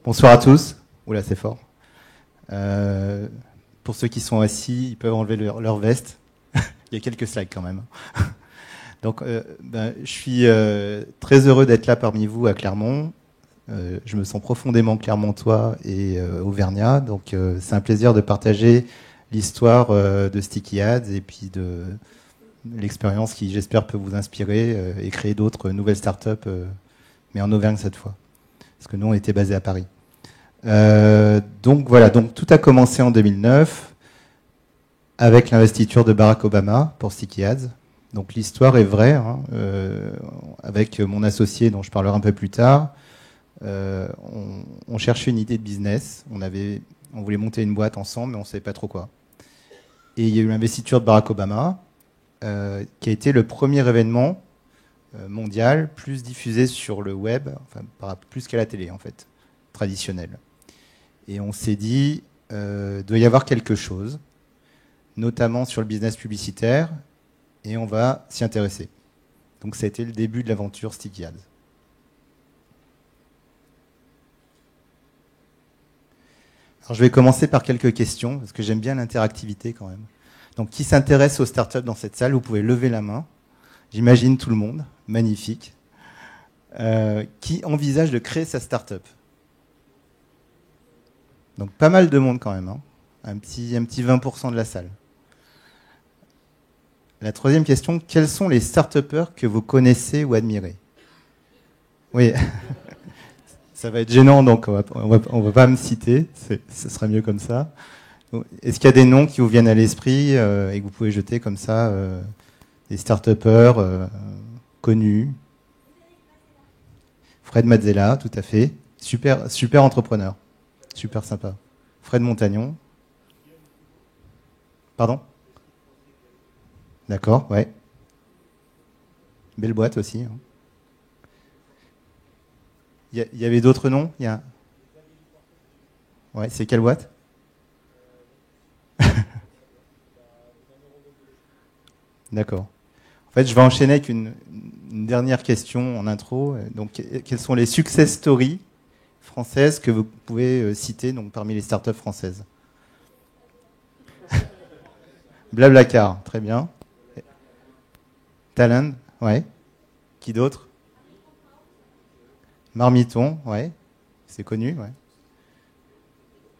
Bonsoir à tous. Oula, c'est fort. Pour ceux qui sont assis, ils peuvent enlever leur veste. Il y a quelques slides quand même. Donc, je suis très heureux d'être là parmi vous à Clermont. Je me sens profondément clermontois et auvergnat. Donc, c'est un plaisir de partager l'histoire de Sticky Ads et puis de l'expérience qui, j'espère, peut vous inspirer et créer d'autres nouvelles startups, mais en Auvergne cette fois. Parce que nous, on était basés à Paris. Donc voilà, donc tout a commencé en 2009 avec l'investiture de Barack Obama pour Sticky Ads. Donc l'histoire est vraie, hein, avec mon associé dont je parlerai un peu plus tard. On cherchait une idée de business, on voulait monter une boîte ensemble, mais on ne savait pas trop quoi. Et il y a eu l'investiture de Barack Obama, qui a été le premier événement mondial plus diffusé sur le web, enfin plus qu'à la télé en fait, traditionnelle. Et on s'est dit, doit y avoir quelque chose, notamment sur le business publicitaire, et on va s'y intéresser. Donc ça a été le début de l'aventure Sticky Ads. Alors je vais commencer par quelques questions, parce que j'aime bien l'interactivité quand même. Donc qui s'intéresse aux startups dans cette salle, vous pouvez lever la main. J'imagine tout le monde, magnifique. Qui envisage de créer sa startup? Donc pas mal de monde quand même, hein. Un petit 20% de la salle. La troisième question, quels sont les start-upers que vous connaissez ou admirez? Oui, ça va être gênant, donc on va pas me citer, ce sera mieux comme ça. Est-ce qu'il y a des noms qui vous viennent à l'esprit et que vous pouvez jeter comme ça, des start-upers connus? Fred Mazzella, tout à fait. Super entrepreneur. Super sympa. Fred Montagnon. Pardon? D'accord, ouais. Belle boîte aussi. Hein. Il y avait d'autres noms? Ouais, c'est quelle boîte? D'accord. En fait, je vais enchaîner avec une dernière question en intro. Donc, quelles sont les success stories françaises que vous pouvez citer donc, parmi les startups françaises? Blablacar, très bien. Talend, ouais. Qui d'autre? Marmiton, ouais. C'est connu, ouais.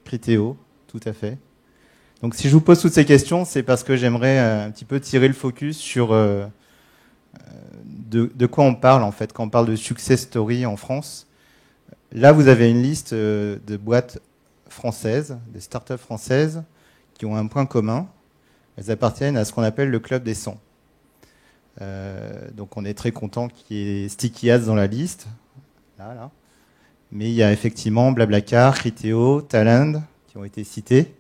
Criteo, tout à fait. Donc si je vous pose toutes ces questions, c'est parce que j'aimerais un petit peu tirer le focus sur de quoi on parle en fait quand on parle de success story en France. Là, vous avez une liste de boîtes françaises, des startups françaises, qui ont un point commun. Elles appartiennent à ce qu'on appelle le club des 100. Donc on est très content qu'il y ait Sticky Ads dans la liste. Là. Mais il y a effectivement Blablacar, Criteo, Talend qui ont été cités.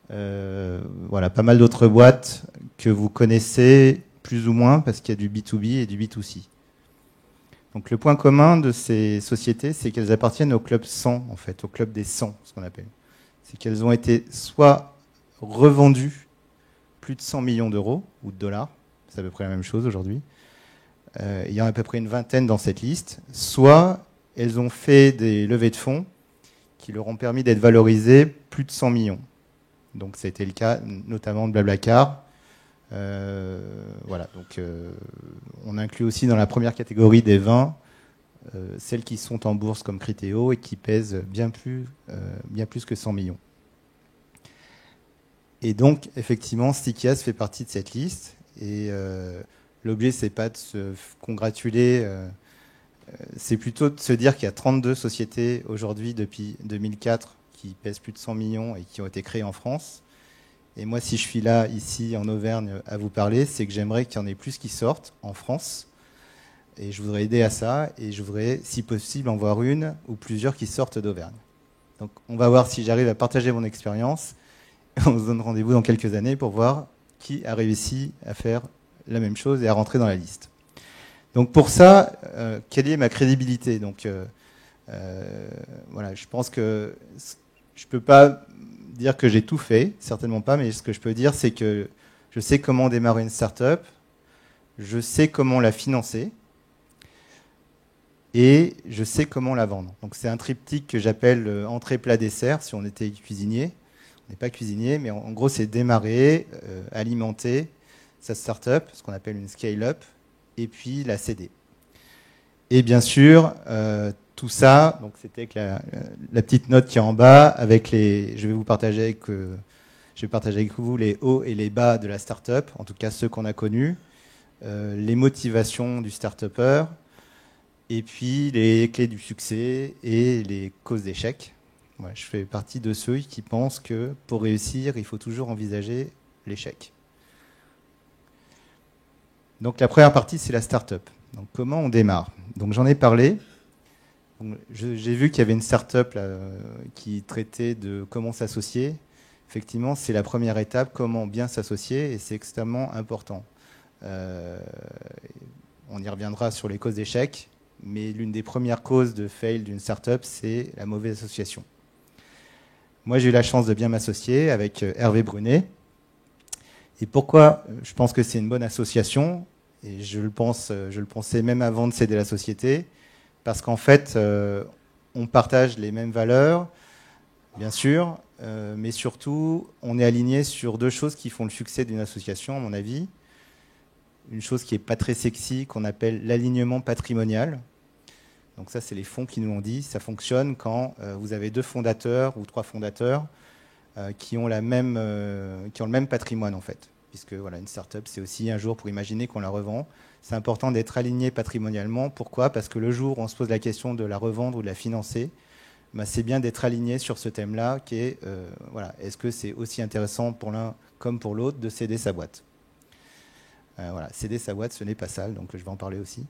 Voilà, pas mal d'autres boîtes que vous connaissez plus ou moins parce qu'il y a du B2B et du B2C. Donc le point commun de ces sociétés, c'est qu'elles appartiennent au club 100, en fait, au club des 100, ce qu'on appelle. C'est qu'elles ont été soit revendues plus de 100 millions d'euros ou de dollars, c'est à peu près la même chose aujourd'hui. Il y en a à peu près une vingtaine dans cette liste. Soit elles ont fait des levées de fonds qui leur ont permis d'être valorisées plus de 100 millions. Donc ça a été le cas notamment de Blablacar. Voilà, donc on inclut aussi dans la première catégorie des 20 celles qui sont en bourse comme Criteo et qui pèsent bien plus que 100 millions. Et donc effectivement, Sticky Ads fait partie de cette liste. Et l'objet, c'est pas de se congratuler, c'est plutôt de se dire qu'il y a 32 sociétés aujourd'hui depuis 2004 qui pèsent plus de 100 millions et qui ont été créées en France. Et moi, si je suis là, ici, en Auvergne, à vous parler, c'est que j'aimerais qu'il y en ait plus qui sortent en France. Et je voudrais aider à ça. Et je voudrais, si possible, en voir une ou plusieurs qui sortent d'Auvergne. Donc, on va voir si j'arrive à partager mon expérience. On se donne rendez-vous dans quelques années pour voir qui a réussi à faire la même chose et à rentrer dans la liste. Donc, pour ça, quelle est ma crédibilité? Donc, voilà, je pense que je ne peux pas dire que j'ai tout fait, certainement pas, mais ce que je peux dire, c'est que je sais comment démarrer une start-up, je sais comment la financer, et je sais comment la vendre. Donc c'est un triptyque que j'appelle entrée, plat, dessert, si on était cuisinier. On n'est pas cuisinier, mais en gros, c'est démarrer, alimenter sa startup, ce qu'on appelle une scale-up, et puis la céder. Et bien sûr, tout ça, donc c'était avec la petite note qui est en bas, avec je vais partager avec vous les hauts et les bas de la startup, en tout cas ceux qu'on a connus, les motivations du start-upper, et puis les clés du succès et les causes d'échec. Ouais, je fais partie de ceux qui pensent que pour réussir, il faut toujours envisager l'échec. Donc la première partie, c'est la start-up. Donc comment on démarre? Donc j'en ai parlé. J'ai vu qu'il y avait une start-up là, qui traitait de comment s'associer. Effectivement, c'est la première étape, comment bien s'associer, et c'est extrêmement important. On y reviendra sur les causes d'échec, mais l'une des premières causes de fail d'une start-up, c'est la mauvaise association. Moi, j'ai eu la chance de bien m'associer avec Hervé Brunet. Et pourquoi je pense que c'est une bonne association? Et je le pensais même avant de céder la société, parce qu'en fait, on partage les mêmes valeurs, bien sûr, mais surtout, on est aligné sur deux choses qui font le succès d'une association, à mon avis. Une chose qui n'est pas très sexy, qu'on appelle l'alignement patrimonial. Donc ça, c'est les fonds qui nous l'ont dit. Ça fonctionne quand vous avez 2 fondateurs ou 3 fondateurs qui ont le même patrimoine, en fait. Puisque voilà, une start-up, c'est aussi un jour pour imaginer qu'on la revend. C'est important d'être aligné patrimonialement. Pourquoi? Parce que le jour où on se pose la question de la revendre ou de la financer, c'est bien d'être aligné sur ce thème-là, qui est, voilà, est-ce que c'est aussi intéressant pour l'un comme pour l'autre de céder sa boîte? Voilà, céder sa boîte, ce n'est pas sale, donc je vais en parler aussi.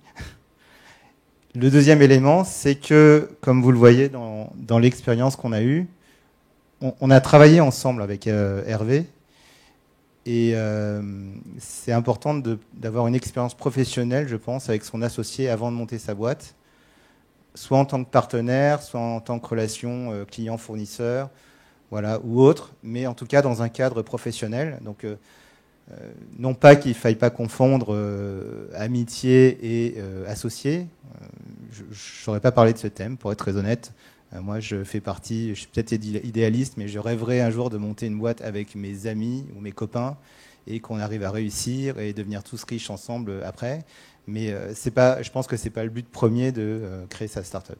Le deuxième élément, c'est que, comme vous le voyez dans l'expérience qu'on a eue, on a travaillé ensemble avec Hervé, et c'est important d'avoir une expérience professionnelle, je pense, avec son associé avant de monter sa boîte, soit en tant que partenaire, soit en tant que relation client-fournisseur, voilà, ou autre, mais en tout cas dans un cadre professionnel. Donc, non pas qu'il ne faille pas confondre amitié et associé. Je ne saurais pas parler de ce thème, pour être très honnête. Moi, je suis peut-être idéaliste, mais je rêverais un jour de monter une boîte avec mes amis ou mes copains et qu'on arrive à réussir et devenir tous riches ensemble après. Mais je pense que ce n'est pas le but premier de créer sa start-up.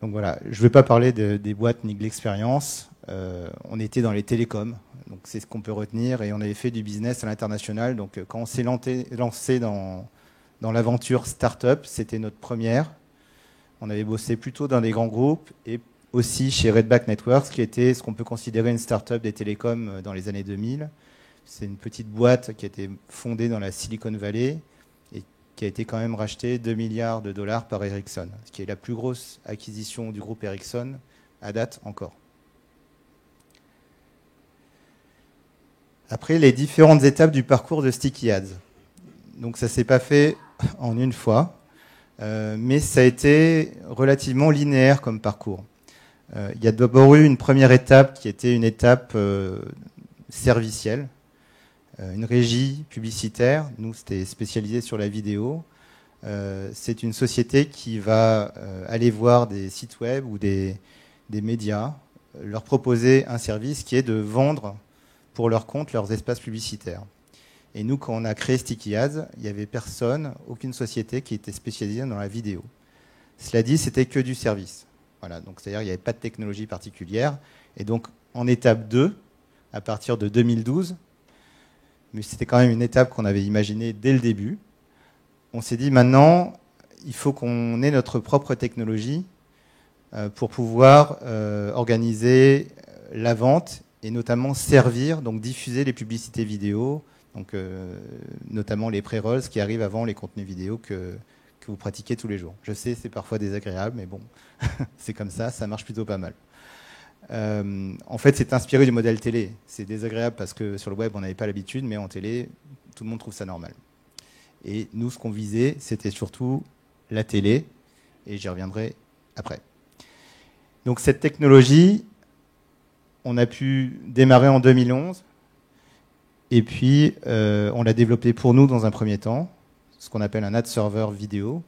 Donc voilà, je ne vais pas parler des boîtes ni de l'expérience. On était dans les télécoms, donc c'est ce qu'on peut retenir, et on avait fait du business à l'international. Donc quand on s'est lancé dans l'aventure start-up, c'était notre première. On avait bossé plutôt dans des grands groupes et aussi chez Redback Networks, qui était ce qu'on peut considérer une start-up des télécoms dans les années 2000. C'est une petite boîte qui a été fondée dans la Silicon Valley et qui a été quand même rachetée 2 milliards de dollars par Ericsson, ce qui est la plus grosse acquisition du groupe Ericsson à date encore. Après, les différentes étapes du parcours de Sticky Ads. Donc ça ne s'est pas fait en une fois, mais ça a été relativement linéaire comme parcours. Il y a d'abord eu une première étape qui était une étape servicielle, une régie publicitaire. Nous, c'était spécialisé sur la vidéo. C'est une société qui va aller voir des sites web ou des médias, leur proposer un service qui est de vendre pour leur compte leurs espaces publicitaires. Et nous, quand on a créé Sticky Ads, il n'y avait personne, aucune société qui était spécialisée dans la vidéo. Cela dit, c'était que du service. Voilà, donc c'est-à-dire qu'il n'y avait pas de technologie particulière. Et donc, en étape 2, à partir de 2012, mais c'était quand même une étape qu'on avait imaginée dès le début, on s'est dit maintenant, il faut qu'on ait notre propre technologie pour pouvoir organiser la vente et notamment servir, donc diffuser les publicités vidéo, donc notamment les pré-rolls qui arrivent avant les contenus vidéo que vous pratiquez tous les jours. Je sais, c'est parfois désagréable, mais bon, c'est comme ça marche plutôt pas mal. En fait, c'est inspiré du modèle télé. C'est désagréable parce que sur le web, on n'avait pas l'habitude, mais en télé, tout le monde trouve ça normal. Et nous, ce qu'on visait, c'était surtout la télé, et j'y reviendrai après. Donc cette technologie, on a pu démarrer en 2011, et puis on l'a développée pour nous dans un premier temps, ce qu'on appelle un ad server vidéo.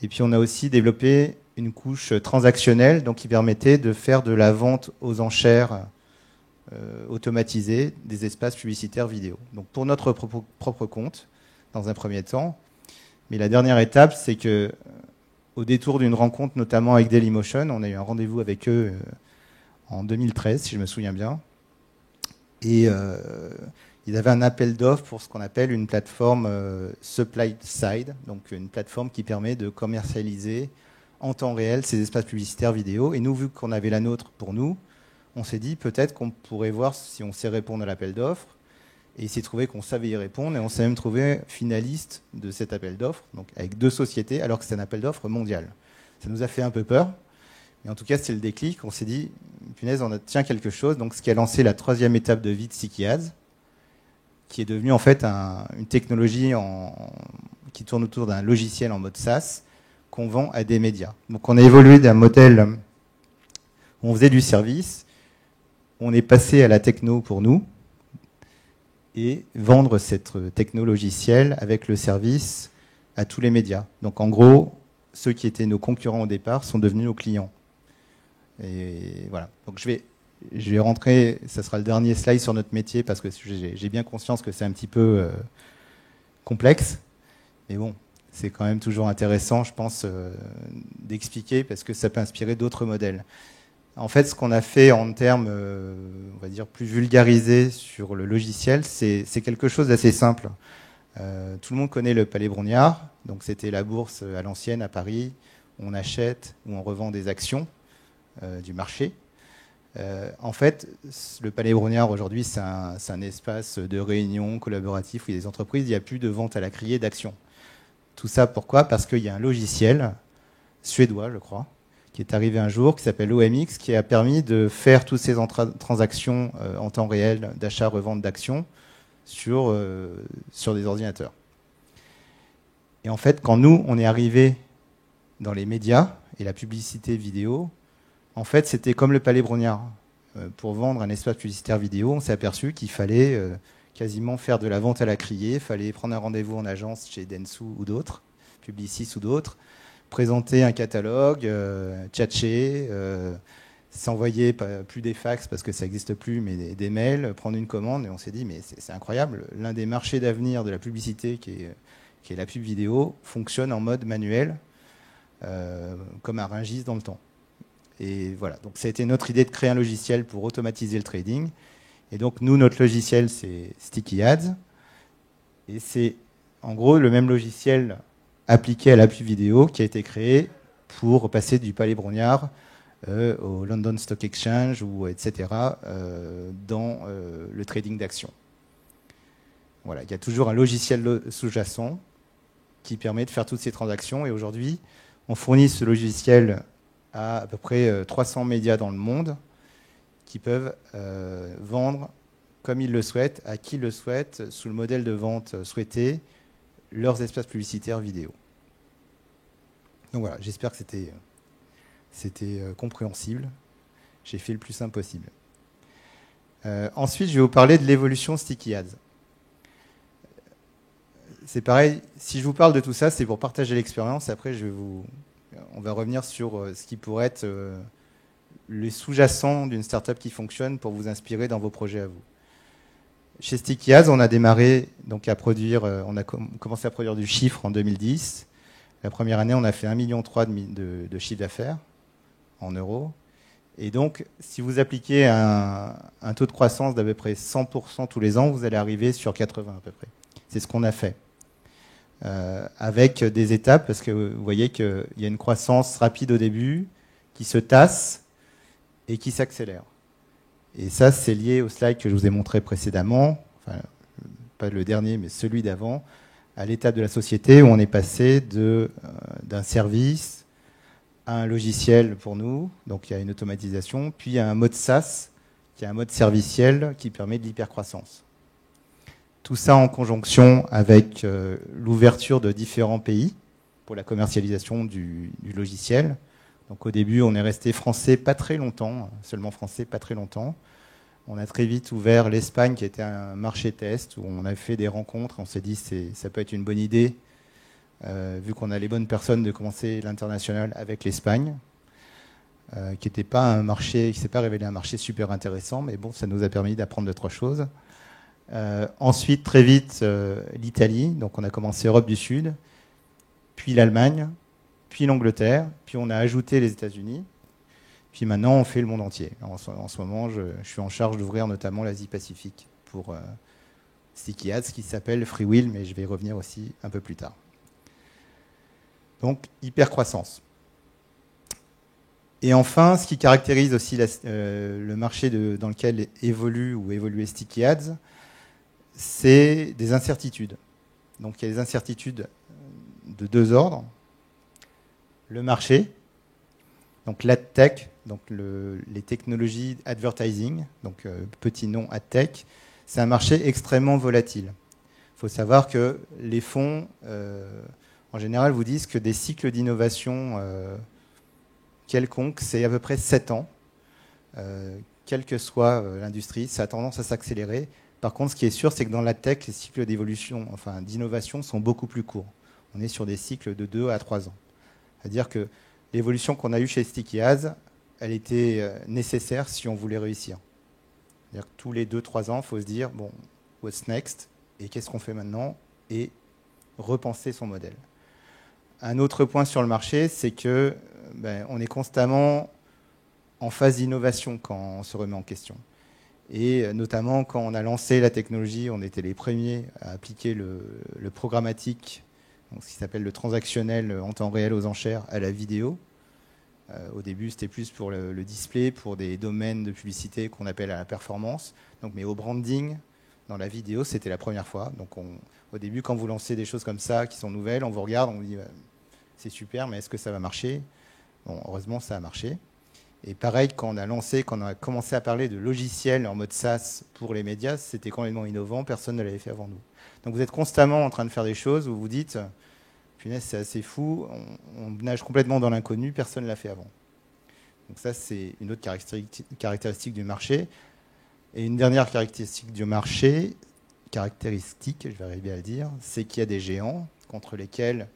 Et puis on a aussi développé une couche transactionnelle, donc qui permettait de faire de la vente aux enchères automatisée des espaces publicitaires vidéo. Donc pour notre propre compte, dans un premier temps. Mais la dernière étape, c'est que au détour d'une rencontre, notamment avec Dailymotion, on a eu un rendez-vous avec eux en 2013, si je me souviens bien. Et ils avaient un appel d'offres pour ce qu'on appelle une plateforme supply side, donc une plateforme qui permet de commercialiser en temps réel ces espaces publicitaires vidéo. Et nous, vu qu'on avait la nôtre pour nous, on s'est dit peut-être qu'on pourrait voir si on sait répondre à l'appel d'offres. Et il s'est trouvé qu'on savait y répondre, et on s'est même trouvé finaliste de cet appel d'offres, donc avec 2 sociétés, alors que c'est un appel d'offres mondial. Ça nous a fait un peu peur, mais en tout cas, c'est le déclic. On s'est dit, punaise, on tient quelque chose. Donc, ce qui a lancé la 3e étape de vie de Sticky Ads, qui est devenue en fait une technologie qui tourne autour d'un logiciel en mode SaaS qu'on vend à des médias. Donc, on a évolué d'un modèle où on faisait du service, on est passé à la techno pour nous, et vendre cette techno logicielle avec le service à tous les médias. Donc en gros, ceux qui étaient nos concurrents au départ sont devenus nos clients. Et voilà. Donc je vais rentrer, ça sera le dernier slide sur notre métier, parce que j'ai bien conscience que c'est un petit peu complexe. Mais bon, c'est quand même toujours intéressant, je pense, d'expliquer, parce que ça peut inspirer d'autres modèles. En fait, ce qu'on a fait en termes, on va dire, plus vulgarisés sur le logiciel, c'est quelque chose d'assez simple. Tout le monde connaît le Palais Brongniart. Donc, c'était la bourse à l'ancienne à Paris. On achète ou on revend des actions du marché. En fait, le Palais Brongniart, aujourd'hui, c'est un espace de réunion collaboratif où il y a des entreprises. Il n'y a plus de vente à la criée d'actions. Tout ça, pourquoi? Parce qu'il y a un logiciel suédois, je crois, qui est arrivé un jour, qui s'appelle OMX, qui a permis de faire toutes ces transactions en temps réel d'achat-revente d'actions sur des ordinateurs. Et en fait, quand nous, on est arrivé dans les médias et la publicité vidéo, en fait, c'était comme le Palais Brongniart. Pour vendre un espace publicitaire vidéo, on s'est aperçu qu'il fallait quasiment faire de la vente à la criée, il fallait prendre un rendez-vous en agence chez Dentsu ou d'autres, Publicis ou d'autres, présenter un catalogue, tchatcher, s'envoyer plus des fax parce que ça n'existe plus, mais des mails, prendre une commande. Et on s'est dit, mais c'est incroyable, l'un des marchés d'avenir de la publicité, qui est la pub vidéo, fonctionne en mode manuel, comme un Rungis dans le temps. Et voilà, donc ça a été notre idée de créer un logiciel pour automatiser le trading. Et donc nous, notre logiciel, c'est Sticky Ads. Et c'est en gros le même logiciel appliqué à la pub vidéo qui a été créé pour passer du Palais Brongniart au London Stock Exchange, ou etc., dans le trading d'actions. Voilà, il y a toujours un logiciel sous-jacent qui permet de faire toutes ces transactions. Et aujourd'hui, on fournit ce logiciel à peu près 300 médias dans le monde qui peuvent vendre comme ils le souhaitent, à qui le souhaite, sous le modèle de vente souhaité, leurs espaces publicitaires vidéo. Donc voilà, j'espère que c'était compréhensible. J'ai fait le plus simple possible. Ensuite, je vais vous parler de l'évolution Sticky Ads. C'est pareil, si je vous parle de tout ça, c'est pour partager l'expérience. Après, on va revenir sur ce qui pourrait être les sous-jacents d'une startup qui fonctionne pour vous inspirer dans vos projets à vous. Chez Sticky Ads, on a démarré donc à produire, on a commencé à produire du chiffre en 2010. La première année, on a fait 1,3 million de chiffre d'affaires en euros. Et donc, si vous appliquez un taux de croissance d'à peu près 100% tous les ans, vous allez arriver sur 80 à peu près. C'est ce qu'on a fait. Avec des étapes, parce que vous voyez qu'il y a une croissance rapide au début, qui se tasse et qui s'accélère. Et ça, c'est lié au slide que je vous ai montré précédemment, enfin, pas le dernier, mais celui d'avant, à l'étape de la société où on est passé d'un service à un logiciel pour nous, donc il y a une automatisation, puis à un mode SaaS, qui est un mode serviciel qui permet de l'hypercroissance. Tout ça en conjonction avec l'ouverture de différents pays pour la commercialisation du logiciel. Donc au début, on est resté français pas très longtemps, seulement français pas très longtemps. On a très vite ouvert l'Espagne, qui était un marché test, où on a fait des rencontres. On s'est dit ça peut être une bonne idée vu qu'on a les bonnes personnes, de commencer l'international avec l'Espagne, qui n'était pas un marché, qui s'est pas révélé un marché super intéressant, mais bon, ça nous a permis d'apprendre d'autres choses. Ensuite, très vite, l'Italie, donc on a commencé Europe du Sud, puis l'Allemagne, puis l'Angleterre, puis on a ajouté les États-Unis, puis maintenant on fait le monde entier. En ce moment, je suis en charge d'ouvrir notamment l'Asie-Pacifique pour Sticky Ads, qui s'appelle Freewheel, mais je vais y revenir aussi un peu plus tard. Donc, hyper croissance. Et enfin, ce qui caractérise aussi le marché dans lequel évoluait Sticky Ads, c'est des incertitudes. Donc, il y a des incertitudes de deux ordres. Le marché, donc l'adtech, donc les technologies advertising, donc petit nom adtech, c'est un marché extrêmement volatile. Il faut savoir que les fonds, en général, vous disent que des cycles d'innovation quelconques, c'est à peu près 7 ans, quelle que soit l'industrie, ça a tendance à s'accélérer. Par contre, ce qui est sûr, c'est que dans la tech, les cycles d'évolution, enfin d'innovation, sont beaucoup plus courts. On est sur des cycles de 2 à 3 ans. C'est-à-dire que l'évolution qu'on a eue chez Sticky Ads, elle était nécessaire si on voulait réussir. C'est-à-dire que tous les 2-3 ans, il faut se dire, bon, what's next? Et qu'est-ce qu'on fait maintenant? Et repenser son modèle. Un autre point sur le marché, c'est que on est constamment en phase d'innovation quand on se remet en question. Et notamment quand on a lancé la technologie, on était les premiers à appliquer le programmatique, donc ce qui s'appelle le transactionnel en temps réel aux enchères, à la vidéo. Au début, c'était plus pour le display, pour des domaines de publicité qu'on appelle à la performance. Donc, mais au branding, dans la vidéo, c'était la première fois. Donc, au début, quand vous lancez des choses comme ça, qui sont nouvelles, on vous regarde, on vous dit c'est super, mais est-ce que ça va marcher? Bon, heureusement, ça a marché. Et pareil, quand on a commencé à parler de logiciels en mode SaaS pour les médias, c'était complètement innovant, personne ne l'avait fait avant nous. Donc, vous êtes constamment en train de faire des choses où vous dites... Punaise, c'est assez fou, on nage complètement dans l'inconnu, personne ne l'a fait avant. Donc ça, c'est une autre caractéristique du marché. Et une dernière caractéristique du marché, je vais arriver à le dire, c'est qu'il y a des géants contre lesquels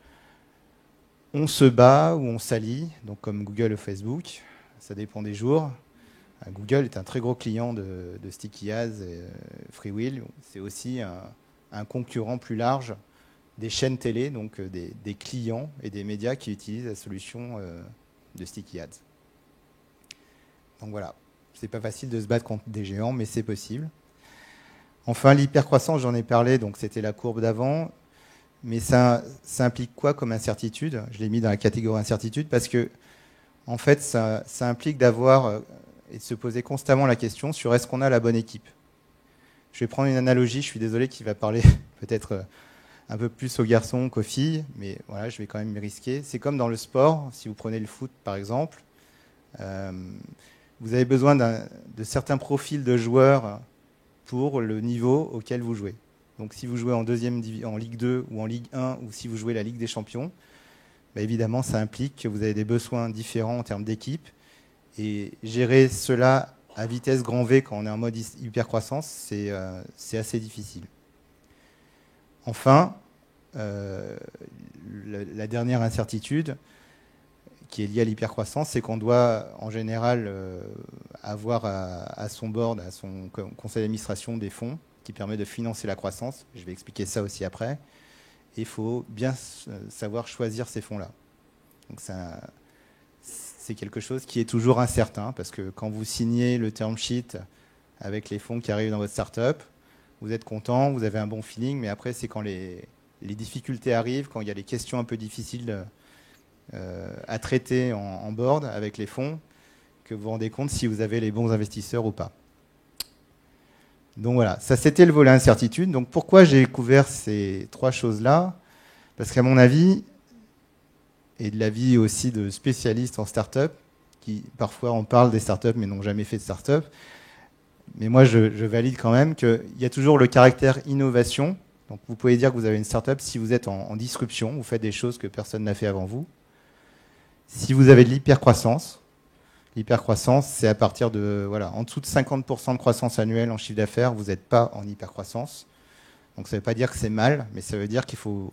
on se bat ou on s'allie, donc comme Google ou Facebook, ça dépend des jours. Google est un très gros client de Sticky Ads et Freewheel, c'est aussi un concurrent plus large des chaînes télé, donc des clients et des médias qui utilisent la solution de Sticky Ads. Donc voilà, c'est pas facile de se battre contre des géants, mais c'est possible. Enfin, l'hypercroissance, j'en ai parlé, donc c'était la courbe d'avant, mais ça implique quoi comme incertitude? Je l'ai mis dans la catégorie incertitude parce que, en fait, ça implique d'avoir et de se poser constamment la question sur est-ce qu'on a la bonne équipe. Je vais prendre une analogie, je suis désolé, qui va parler peut-être un peu plus aux garçons qu'aux filles, mais voilà, je vais quand même me risquer. C'est comme dans le sport, si vous prenez le foot par exemple, vous avez besoin de certains profils de joueurs pour le niveau auquel vous jouez. Donc si vous jouez en Ligue 2 ou en Ligue 1, ou si vous jouez la Ligue des Champions, évidemment ça implique que vous avez des besoins différents en termes d'équipe, et gérer cela à vitesse grand V quand on est en mode hypercroissance, c'est assez difficile. Enfin, la dernière incertitude qui est liée à l'hypercroissance, c'est qu'on doit en général avoir à son board, à son conseil d'administration, des fonds qui permettent de financer la croissance. Je vais expliquer ça aussi après. Et il faut bien savoir choisir ces fonds-là. Donc c'est quelque chose qui est toujours incertain, parce que quand vous signez le term sheet avec les fonds qui arrivent dans votre startup, vous êtes content, vous avez un bon feeling, mais après, c'est quand les difficultés arrivent, quand il y a les questions un peu difficiles à traiter en board avec les fonds, que vous vous rendez compte si vous avez les bons investisseurs ou pas. Donc voilà, ça c'était le volet incertitude. Donc pourquoi j'ai couvert ces trois choses-là? Parce qu'à mon avis, et de l'avis aussi de spécialistes en start-up, qui parfois en parlent des start-up mais n'ont jamais fait de start-up, mais moi, je valide quand même qu'il y a toujours le caractère innovation. Donc, vous pouvez dire que vous avez une startup si vous êtes en disruption, vous faites des choses que personne n'a fait avant vous. Si vous avez de l'hypercroissance, c'est à partir de, voilà, en dessous de 50% de croissance annuelle en chiffre d'affaires, vous n'êtes pas en hypercroissance. Donc, ça ne veut pas dire que c'est mal, mais ça veut dire qu'il faut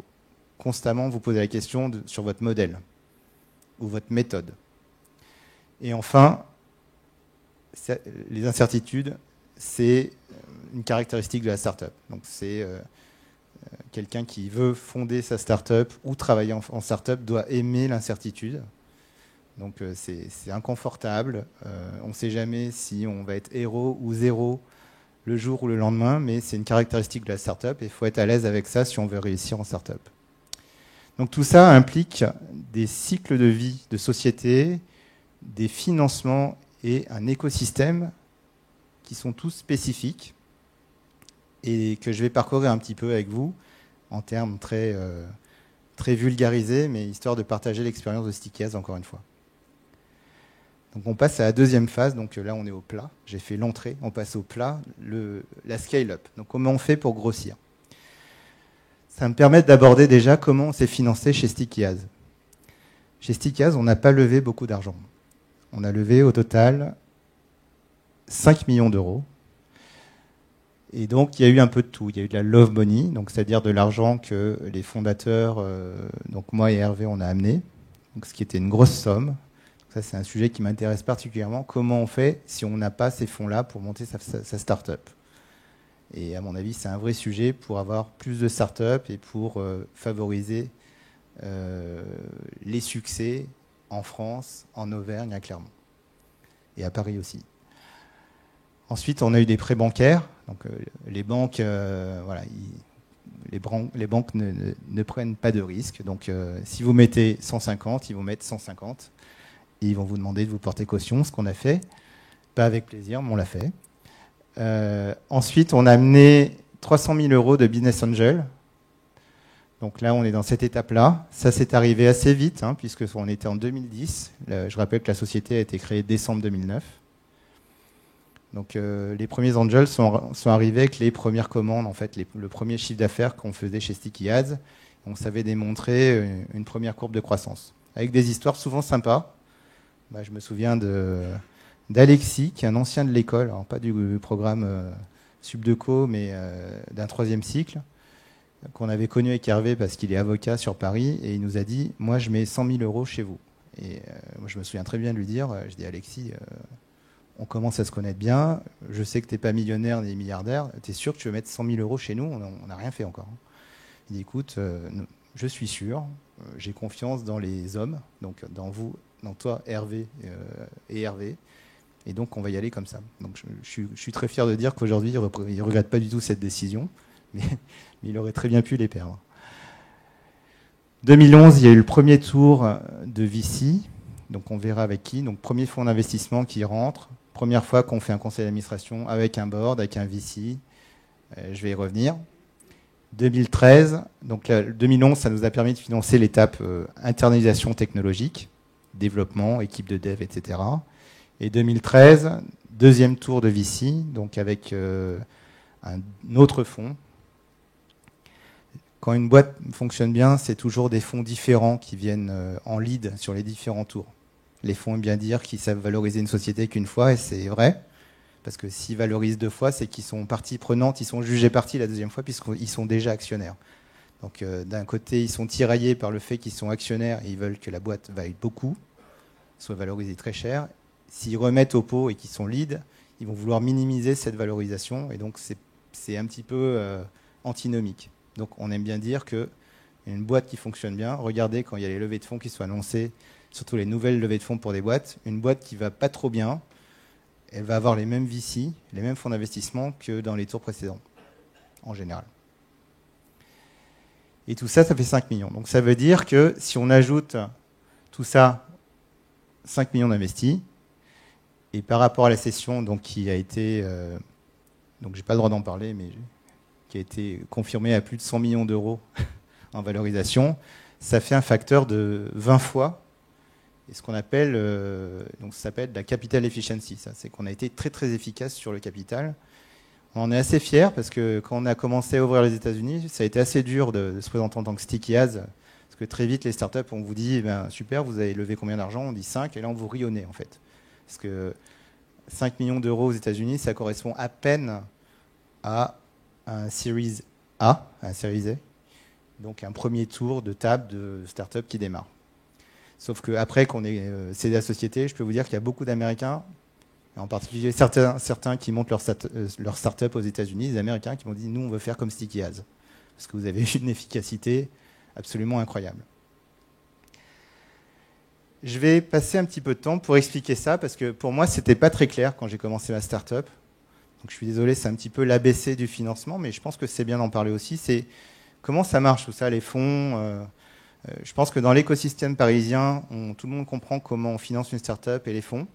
constamment vous poser la question sur votre modèle ou votre méthode. Et enfin, les incertitudes, c'est une caractéristique de la startup. Donc c'est quelqu'un qui veut fonder sa startup ou travailler en startup doit aimer l'incertitude. Donc c'est inconfortable. On ne sait jamais si on va être héros ou zéro le jour ou le lendemain, mais c'est une caractéristique de la startup et il faut être à l'aise avec ça si on veut réussir en startup. Donc tout ça implique des cycles de vie de société, des financements et un écosystème qui sont tous spécifiques et que je vais parcourir un petit peu avec vous en termes très vulgarisés, mais histoire de partager l'expérience de Sticky encore une fois. Donc on passe à la deuxième phase, donc là on est au plat, j'ai fait l'entrée, on passe au plat, la scale-up. Donc comment on fait pour grossir? Ça me permet d'aborder déjà comment on s'est financé chez Sticky. Chez Sticky, on n'a pas levé beaucoup d'argent. On a levé au total 5 millions d'euros. Et donc, il y a eu un peu de tout. Il y a eu de la love money, donc c'est-à-dire de l'argent que les fondateurs, donc moi et Hervé, on a amené, donc ce qui était une grosse somme. Donc ça, c'est un sujet qui m'intéresse particulièrement. Comment on fait si on n'a pas ces fonds-là pour monter sa start-up? Et à mon avis, c'est un vrai sujet pour avoir plus de start-up et pour favoriser les succès en France, en Auvergne, à Clermont. Et à Paris aussi. Ensuite, on a eu des prêts bancaires. Donc, les banques, les banques ne prennent pas de risques. Donc, si vous mettez 150, ils vont mettre 150. Et ils vont vous demander de vous porter caution, ce qu'on a fait. Pas avec plaisir, mais on l'a fait. Ensuite, on a amené 300 000 euros de business angel. Donc là, on est dans cette étape-là. Ça s'est arrivé assez vite, puisqu'on était en 2010. Je rappelle que la société a été créée décembre 2009. Donc les premiers angels sont arrivés avec les premières commandes, en fait, le premier chiffre d'affaires qu'on faisait chez Sticky Ads. On savait démontrer une première courbe de croissance, avec des histoires souvent sympas. Je me souviens d'Alexis, qui est un ancien de l'école, alors pas du programme Subdeco, mais d'un 3e cycle, qu'on avait connu avec Hervé parce qu'il est avocat sur Paris, et il nous a dit « Moi, je mets 100 000 euros chez vous ». Et moi, je me souviens très bien de lui dire, je dis « Alexis, on commence à se connaître bien, je sais que tu n'es pas millionnaire ni milliardaire, tu es sûr que tu veux mettre 100 000 euros chez nous? On n'a rien fait encore. » Il dit « Écoute, je suis sûr, j'ai confiance dans les hommes, donc dans vous, dans toi, Hervé et Hervé, et donc on va y aller comme ça. » Donc je suis très fier de dire qu'aujourd'hui, il ne regrette pas du tout cette décision, mais il aurait très bien pu les perdre. 2011, il y a eu le premier tour de VC, donc on verra avec qui. Donc premier fonds d'investissement qui rentre, première fois qu'on fait un conseil d'administration avec un board, avec un VC. Je vais y revenir. 2013, donc 2011, ça nous a permis de financer l'étape internalisation technologique, développement, équipe de dev, etc. Et 2013, deuxième tour de VC, donc avec un autre fonds. Quand une boîte fonctionne bien, c'est toujours des fonds différents qui viennent en lead sur les différents tours. Les fonds aiment bien dire qu'ils savent valoriser une société qu'une fois, et c'est vrai, parce que s'ils valorisent 2 fois, c'est qu'ils sont partie prenante, ils sont jugés partie la deuxième fois, puisqu'ils sont déjà actionnaires. Donc d'un côté, ils sont tiraillés par le fait qu'ils sont actionnaires et ils veulent que la boîte vaille beaucoup, soit valorisée très cher. S'ils remettent au pot et qu'ils sont lead, ils vont vouloir minimiser cette valorisation, et donc c'est un petit peu antinomique. Donc on aime bien dire qu'une boîte qui fonctionne bien, regardez quand il y a les levées de fonds qui sont annoncées, surtout les nouvelles levées de fonds pour des boîtes, une boîte qui ne va pas trop bien, elle va avoir les mêmes VC, les mêmes fonds d'investissement que dans les tours précédents, en général. Et tout ça, ça fait 5 millions. Donc ça veut dire que si on ajoute tout ça, 5 millions d'investis, et par rapport à la session donc, qui a été, donc j'ai pas le droit d'en parler, mais qui a été confirmée à plus de 100 millions d'euros en valorisation, ça fait un facteur de 20 fois. Et ce qu'on appelle, donc ça s'appelle la capital efficiency. Ça, c'est qu'on a été très très efficace sur le capital. On en est assez fiers parce que quand on a commencé à ouvrir les États-Unis, ça a été assez dur de se présenter en tant que Sticky Ads, parce que très vite les startups, on vous dit, super, vous avez levé combien d'argent? On dit 5, et là on vous rit au nez en fait, parce que 5 millions d'euros aux États-Unis, ça correspond à peine à un Series A, un Series A, Donc un premier tour de table de start-up qui démarre. Sauf qu'après qu'on ait cédé la société, je peux vous dire qu'il y a beaucoup d'Américains, en particulier certains qui montent leur start-up aux États-Unis, des Américains qui m'ont dit « Nous, on veut faire comme Sticky Ads ». Parce que vous avez une efficacité absolument incroyable. Je vais passer un petit peu de temps pour expliquer ça, parce que pour moi, ce n'était pas très clair quand j'ai commencé ma start-up. Donc je suis désolé, c'est un petit peu l'ABC du financement, mais je pense que c'est bien d'en parler aussi. C'est comment ça marche tout ça, les fonds. Je pense que dans l'écosystème parisien, tout le monde comprend comment on finance une start-up et les fonds.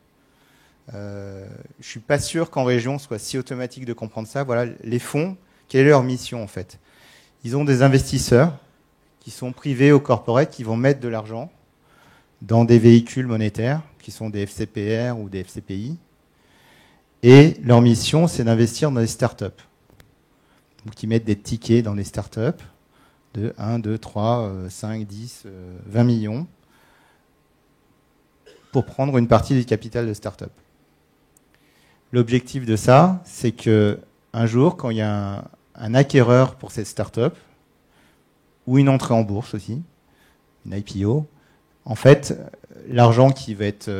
Je ne suis pas sûr qu'en région, ce soit si automatique de comprendre ça. Voilà, les fonds, quelle est leur mission en fait? Ils ont des investisseurs qui sont privés ou corporate, qui vont mettre de l'argent dans des véhicules monétaires, qui sont des FCPR ou des FCPI. Et leur mission, c'est d'investir dans des startups. Donc, ils mettent des tickets dans des startups de 1, 2, 3, 5, 10, 20 millions pour prendre une partie du capital de startup. L'objectif de ça, c'est que un jour, quand il y a un acquéreur pour cette startup, ou une entrée en bourse aussi, une IPO, en fait, l'argent qui va être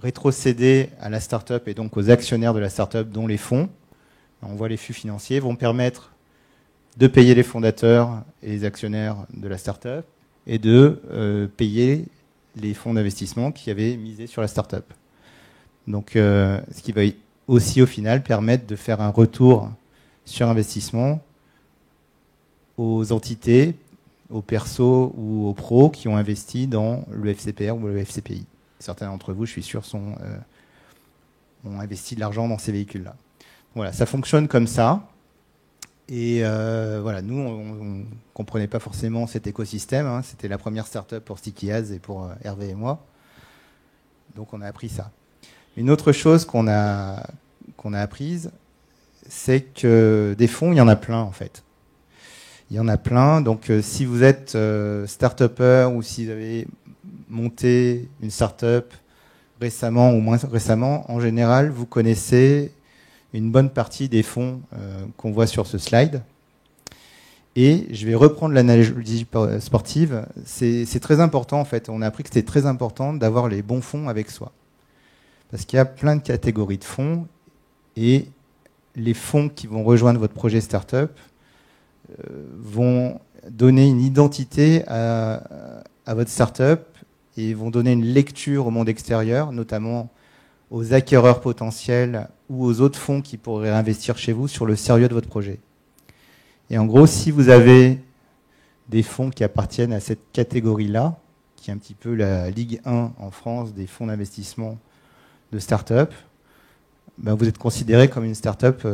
rétrocédé à la startup et donc aux actionnaires de la startup, dont les fonds, on voit les flux financiers, vont permettre de payer les fondateurs et les actionnaires de la startup et de payer les fonds d'investissement qui avaient misé sur la startup. Donc, ce qui va aussi, au final, permettre de faire un retour sur investissement aux entités, aux persos ou aux pros qui ont investi dans le FCPR ou le FCPI. Certains d'entre vous, je suis sûr, ont investi de l'argent dans ces véhicules-là. Voilà, ça fonctionne comme ça. Et voilà, nous, on ne comprenait pas forcément cet écosystème. Hein. C'était la première start-up pour Sticky Ads et pour Hervé et moi. Donc, on a appris ça. Une autre chose qu'on a apprise, c'est que des fonds, il y en a plein, en fait. Il y en a plein. Donc, si vous êtes start-upper ou si vous avez monté une start-up récemment ou moins récemment, en général, vous connaissez une bonne partie des fonds qu'on voit sur ce slide. Et je vais reprendre l'analogie sportive. C'est très important, en fait. On a appris que c'était très important d'avoir les bons fonds avec soi. Parce qu'il y a plein de catégories de fonds. Et les fonds qui vont rejoindre votre projet start-up vont donner une identité à votre start-up et vont donner une lecture au monde extérieur, notamment aux acquéreurs potentiels ou aux autres fonds qui pourraient investir chez vous sur le sérieux de votre projet. Et en gros, si vous avez des fonds qui appartiennent à cette catégorie-là, qui est un petit peu la Ligue 1 en France des fonds d'investissement de start-up, ben vous êtes considéré comme une start-up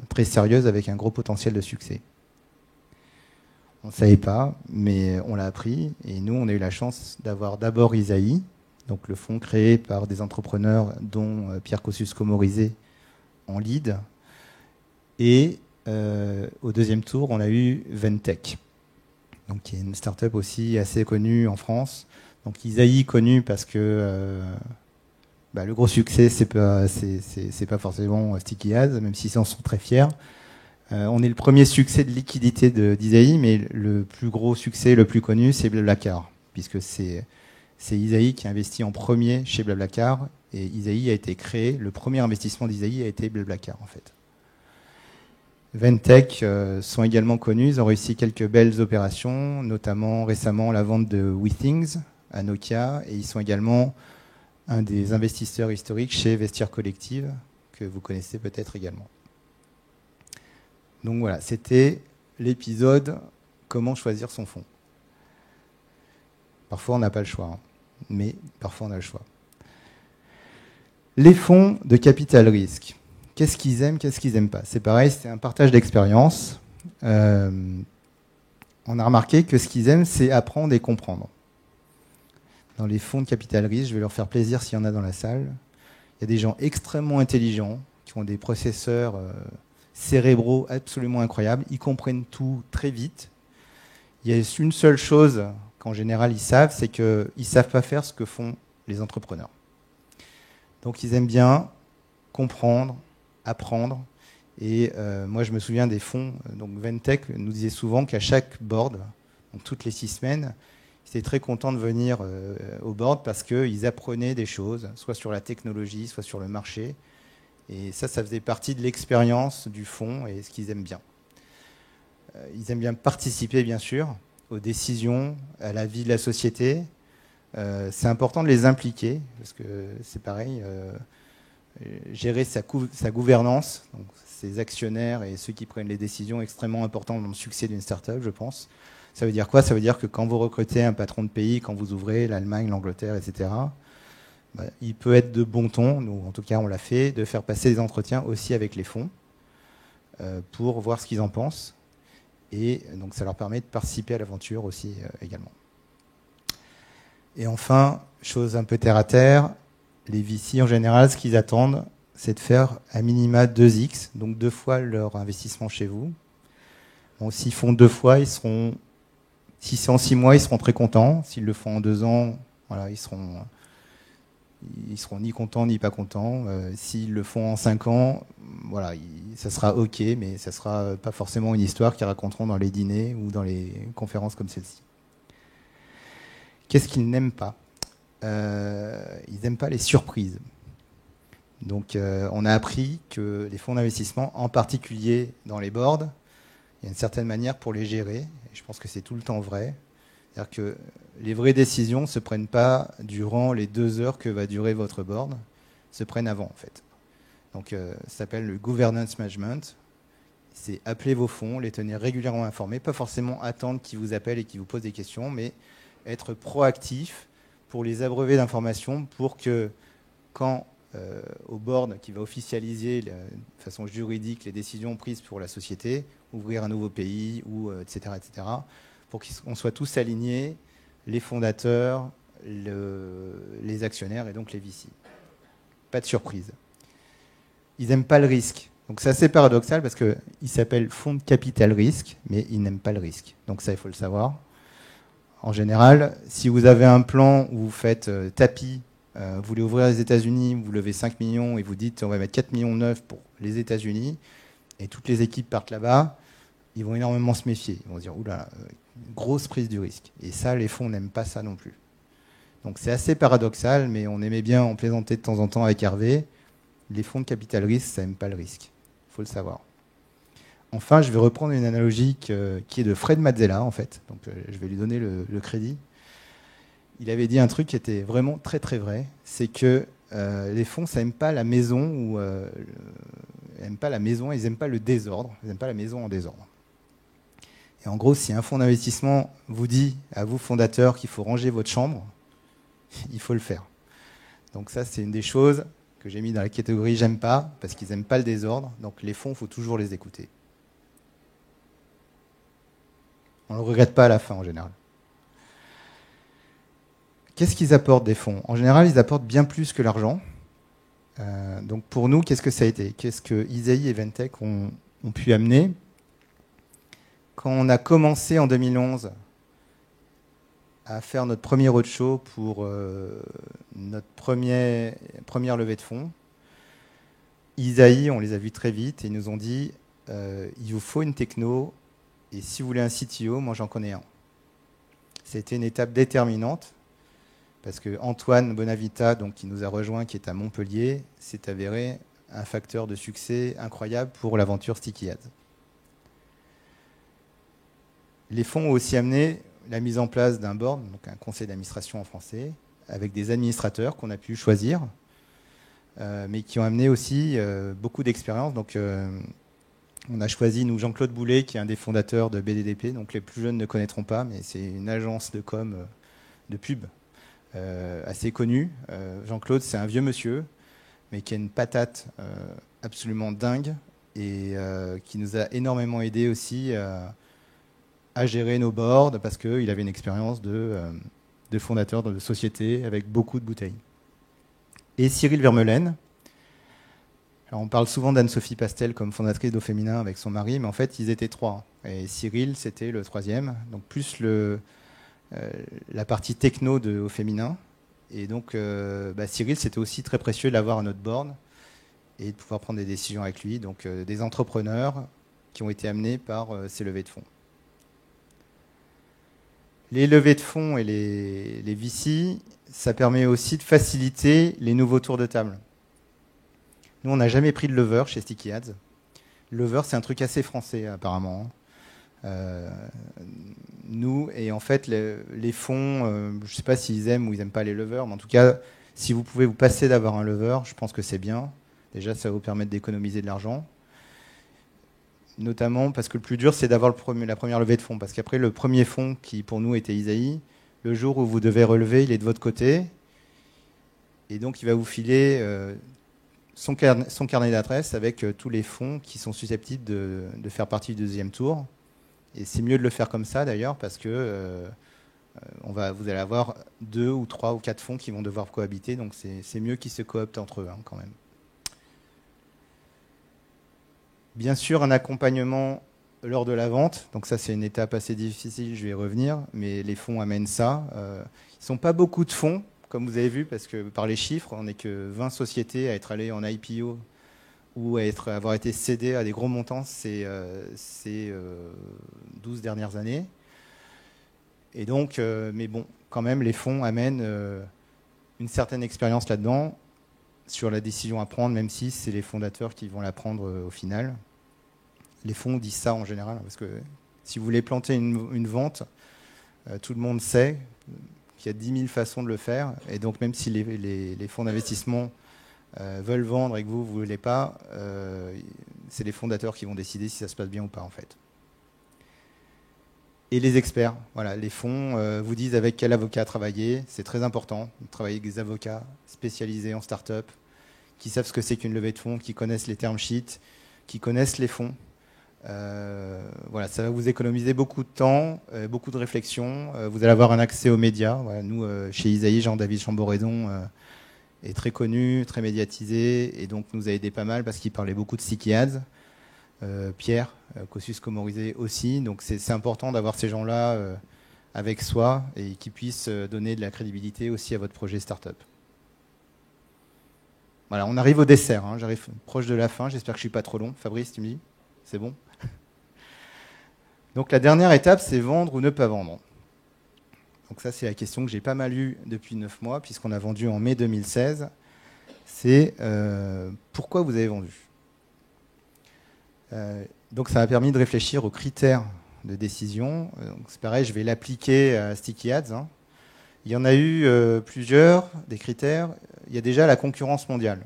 très sérieuse avec un gros potentiel de succès. On ne savait pas, mais on l'a appris. Et nous, on a eu la chance d'avoir d'abord Isaïe, donc le fonds créé par des entrepreneurs dont Pierre Kosciusko-Morizet en lead. Et au deuxième tour, on a eu Ventech, donc qui est une start-up aussi assez connue en France. Donc Isaïe connu parce que le gros succès, c'est pas forcément Sticky Ads, même s'ils en sont très fiers. On est le premier succès de liquidité d'Isaïe, mais le plus gros succès, le plus connu, c'est BlaBlaCar, puisque c'est Isaïe qui a investi en premier chez BlaBlaCar, et Isaïe a été créé, le premier investissement d'Isaïe a été BlaBlaCar, en fait. Ventech sont également connus, ils ont réussi quelques belles opérations, notamment récemment la vente de WeThings à Nokia, et ils sont également un des investisseurs historiques chez Vestiaire Collective, que vous connaissez peut-être également. Donc voilà, c'était l'épisode « Comment choisir son fonds ». Parfois, on n'a pas le choix, hein, mais parfois, on a le choix. Les fonds de capital risque. Qu'est-ce qu'ils aiment, qu'est-ce qu'ils n'aiment pas? C'est pareil, c'est un partage d'expérience. On a remarqué que ce qu'ils aiment, c'est apprendre et comprendre. Dans les fonds de capital risque, je vais leur faire plaisir s'il y en a dans la salle. Il y a des gens extrêmement intelligents qui ont des processeurs cérébraux absolument incroyables. Ils comprennent tout très vite. Il y a une seule chose qu'en général ils savent, c'est qu'ils ne savent pas faire ce que font les entrepreneurs. Donc ils aiment bien comprendre, apprendre, Et moi, je me souviens des fonds. Donc Ventech nous disait souvent qu'à chaque board, donc toutes les 6 semaines, ils étaient très contents de venir au board parce qu'ils apprenaient des choses, soit sur la technologie, soit sur le marché. Et ça faisait partie de l'expérience du fonds et ce qu'ils aiment bien. Ils aiment bien participer, bien sûr, aux décisions, à la vie de la société. C'est important de les impliquer, parce que c'est pareil, gérer sa gouvernance, donc ses actionnaires et ceux qui prennent les décisions extrêmement importantes dans le succès d'une start-up, je pense. Ça veut dire quoi? Ça veut dire que quand vous recrutez un patron de pays, quand vous ouvrez l'Allemagne, l'Angleterre, etc., il peut être de bon ton, nous en tout cas on l'a fait, de faire passer des entretiens aussi avec les fonds pour voir ce qu'ils en pensent. Et donc ça leur permet de participer à l'aventure aussi également. Et enfin, chose un peu terre à terre, les VC en général, ce qu'ils attendent, c'est de faire à minima 2x, donc 2 fois leur investissement chez vous. Bon, s'ils font 2 fois, si c'est en 6 mois, ils seront très contents. S'ils le font en 2 ans, voilà, ils seront ni contents ni pas contents. S'ils le font en 5 ans, voilà, ça sera OK, mais ça sera pas forcément une histoire qu'ils raconteront dans les dîners ou dans les conférences comme celle-ci. Qu'est-ce qu'ils n'aiment pas? Ils n'aiment pas les surprises. Donc on a appris que les fonds d'investissement, en particulier dans les boards, il y a une certaine manière pour les gérer, et je pense que c'est tout le temps vrai. C'est-à-dire que les vraies décisions ne se prennent pas durant les 2 heures que va durer votre board, se prennent avant en fait. Donc ça s'appelle le governance management. C'est appeler vos fonds, les tenir régulièrement informés, pas forcément attendre qu'ils vous appellent et qu'ils vous posent des questions, mais être proactif pour les abreuver d'informations pour que quand au board qui va officialiser de façon juridique les décisions prises pour la société, ouvrir un nouveau pays, ou etc., pour qu'on soit tous alignés, les fondateurs, les actionnaires et donc les VC. Pas de surprise. Ils n'aiment pas le risque. Donc c'est assez paradoxal parce qu'ils s'appellent fonds de capital risque, mais ils n'aiment pas le risque. Donc ça, il faut le savoir. En général, si vous avez un plan où vous faites tapis, vous voulez ouvrir les États-Unis, vous levez 5 millions et vous dites on va mettre 4 millions 9 pour les États-Unis, et toutes les équipes partent là-bas, ils vont énormément se méfier. Ils vont se dire oula, grosse prise du risque. Et ça, les fonds n'aiment pas ça non plus. Donc c'est assez paradoxal, mais on aimait bien en plaisanter de temps en temps avec Hervé. Les fonds de capital risque, ça n'aime pas le risque. Il faut le savoir. Enfin, je vais reprendre une analogie qui est de Fred Mazzella, en fait. Donc, je vais lui donner le crédit. Il avait dit un truc qui était vraiment très, très vrai. C'est que les fonds, ça n'aime pas la maison, ils n'aiment pas la maison, ils n'aiment pas le désordre. Ils n'aiment pas la maison en désordre. Et en gros, si un fonds d'investissement vous dit à vous, fondateurs, qu'il faut ranger votre chambre, il faut le faire. Donc ça, c'est une des choses que j'ai mis dans la catégorie « j'aime pas », parce qu'ils n'aiment pas le désordre. Donc les fonds, il faut toujours les écouter. On ne le regrette pas à la fin, en général. Qu'est-ce qu'ils apportent des fonds? En général, ils apportent bien plus que l'argent. Donc pour nous, qu'est-ce que ça a été? Qu'est-ce que Isaïe et Ventech ont pu amener? Quand on a commencé en 2011 à faire notre premier roadshow pour notre première levée de fonds, Isaïe, on les a vus très vite et ils nous ont dit il vous faut une techno et si vous voulez un CTO, moi j'en connais un. C'était une étape déterminante parce que Antoine Bonavita, donc, qui nous a rejoint, qui est à Montpellier, s'est avéré un facteur de succès incroyable pour l'aventure Sticky Ads. Les fonds ont aussi amené la mise en place d'un board, donc un conseil d'administration en français, avec des administrateurs qu'on a pu choisir, mais qui ont amené aussi beaucoup d'expérience. Donc, on a choisi, nous, Jean-Claude Boulet, qui est un des fondateurs de BDDP. Donc, les plus jeunes ne connaîtront pas, mais c'est une agence de com, de pub, assez connue. Jean-Claude, c'est un vieux monsieur, mais qui a une patate absolument dingue et qui nous a énormément aidé aussi à gérer nos boards parce qu'il avait une expérience de fondateur de société avec beaucoup de bouteilles. Et Cyril Vermeulen. Alors on parle souvent d'Anne-Sophie Pastel comme fondatrice d'Au Féminin avec son mari, mais en fait ils étaient 3. Et Cyril c'était le 3e, donc plus la partie techno de Au Féminin. Et donc Cyril, c'était aussi très précieux de l'avoir à notre board. et de pouvoir prendre des décisions avec lui. Donc des entrepreneurs qui ont été amenés par ces levées de fonds. Les levées de fonds et les VC, ça permet aussi de faciliter les nouveaux tours de table. Nous, on n'a jamais pris de lever chez Sticky Ads. Lever, c'est un truc assez français, apparemment. Nous, et en fait, les fonds, je ne sais pas s'ils aiment ou ils n'aiment pas les levers, mais en tout cas, si vous pouvez vous passer d'avoir un lever, je pense que c'est bien. Déjà, ça va vous permettre d'économiser de l'argent. Notamment parce que le plus dur, c'est d'avoir la première levée de fonds. Parce qu'après, le premier fonds, qui pour nous était Isaïe, le jour où vous devez relever, il est de votre côté. Et donc, il va vous filer son carnet d'adresse avec tous les fonds qui sont susceptibles de faire partie du deuxième tour. Et c'est mieux de le faire comme ça, d'ailleurs, parce que vous allez avoir 2 ou 3 ou 4 fonds qui vont devoir cohabiter. Donc, c'est mieux qu'ils se cooptent entre eux, hein, quand même. Bien sûr, un accompagnement lors de la vente. Donc ça, c'est une étape assez difficile, je vais y revenir. Mais les fonds amènent ça. Ils ne sont pas beaucoup de fonds, comme vous avez vu, parce que par les chiffres, on n'est que 20 sociétés à être allées en IPO ou à avoir été cédées à des gros montants ces 12 dernières années. Et donc, mais bon, quand même, les fonds amènent une certaine expérience là-dedans, sur la décision à prendre, même si c'est les fondateurs qui vont la prendre au final. Les fonds disent ça en général, parce que si vous voulez planter une vente, tout le monde sait qu'il y a 10 000 façons de le faire, et donc même si les fonds d'investissement veulent vendre et que vous ne voulez pas, c'est les fondateurs qui vont décider si ça se passe bien ou pas, en fait. Et les experts, voilà, les fonds vous disent avec quel avocat travailler, c'est très important, de travailler avec des avocats spécialisés en start-up, qui savent ce que c'est qu'une levée de fonds, qui connaissent les term sheets, qui connaissent les fonds. Voilà, ça va vous économiser beaucoup de temps, beaucoup de réflexion. Vous allez avoir un accès aux médias. Voilà, nous, chez Isaïe, Jean-David Chamboredon est très connu, très médiatisé, et donc nous a aidé pas mal parce qu'il parlait beaucoup de Sticky Ads. Pierre, Kosciusko-Morizet aussi. Donc c'est important d'avoir ces gens-là avec soi et qui puissent donner de la crédibilité aussi à votre projet startup. Voilà, on arrive au dessert, hein. J'arrive proche de la fin, j'espère que je ne suis pas trop long. Fabrice, tu me dis? C'est bon? Donc la dernière étape, c'est vendre ou ne pas vendre. Donc ça, c'est la question que j'ai pas mal eue depuis 9 mois, puisqu'on a vendu en mai 2016. C'est pourquoi vous avez vendu? Donc ça m'a permis de réfléchir aux critères de décision. C'est pareil, je vais l'appliquer à Sticky Ads, hein. Il y en a eu plusieurs, des critères. Il y a déjà la concurrence mondiale.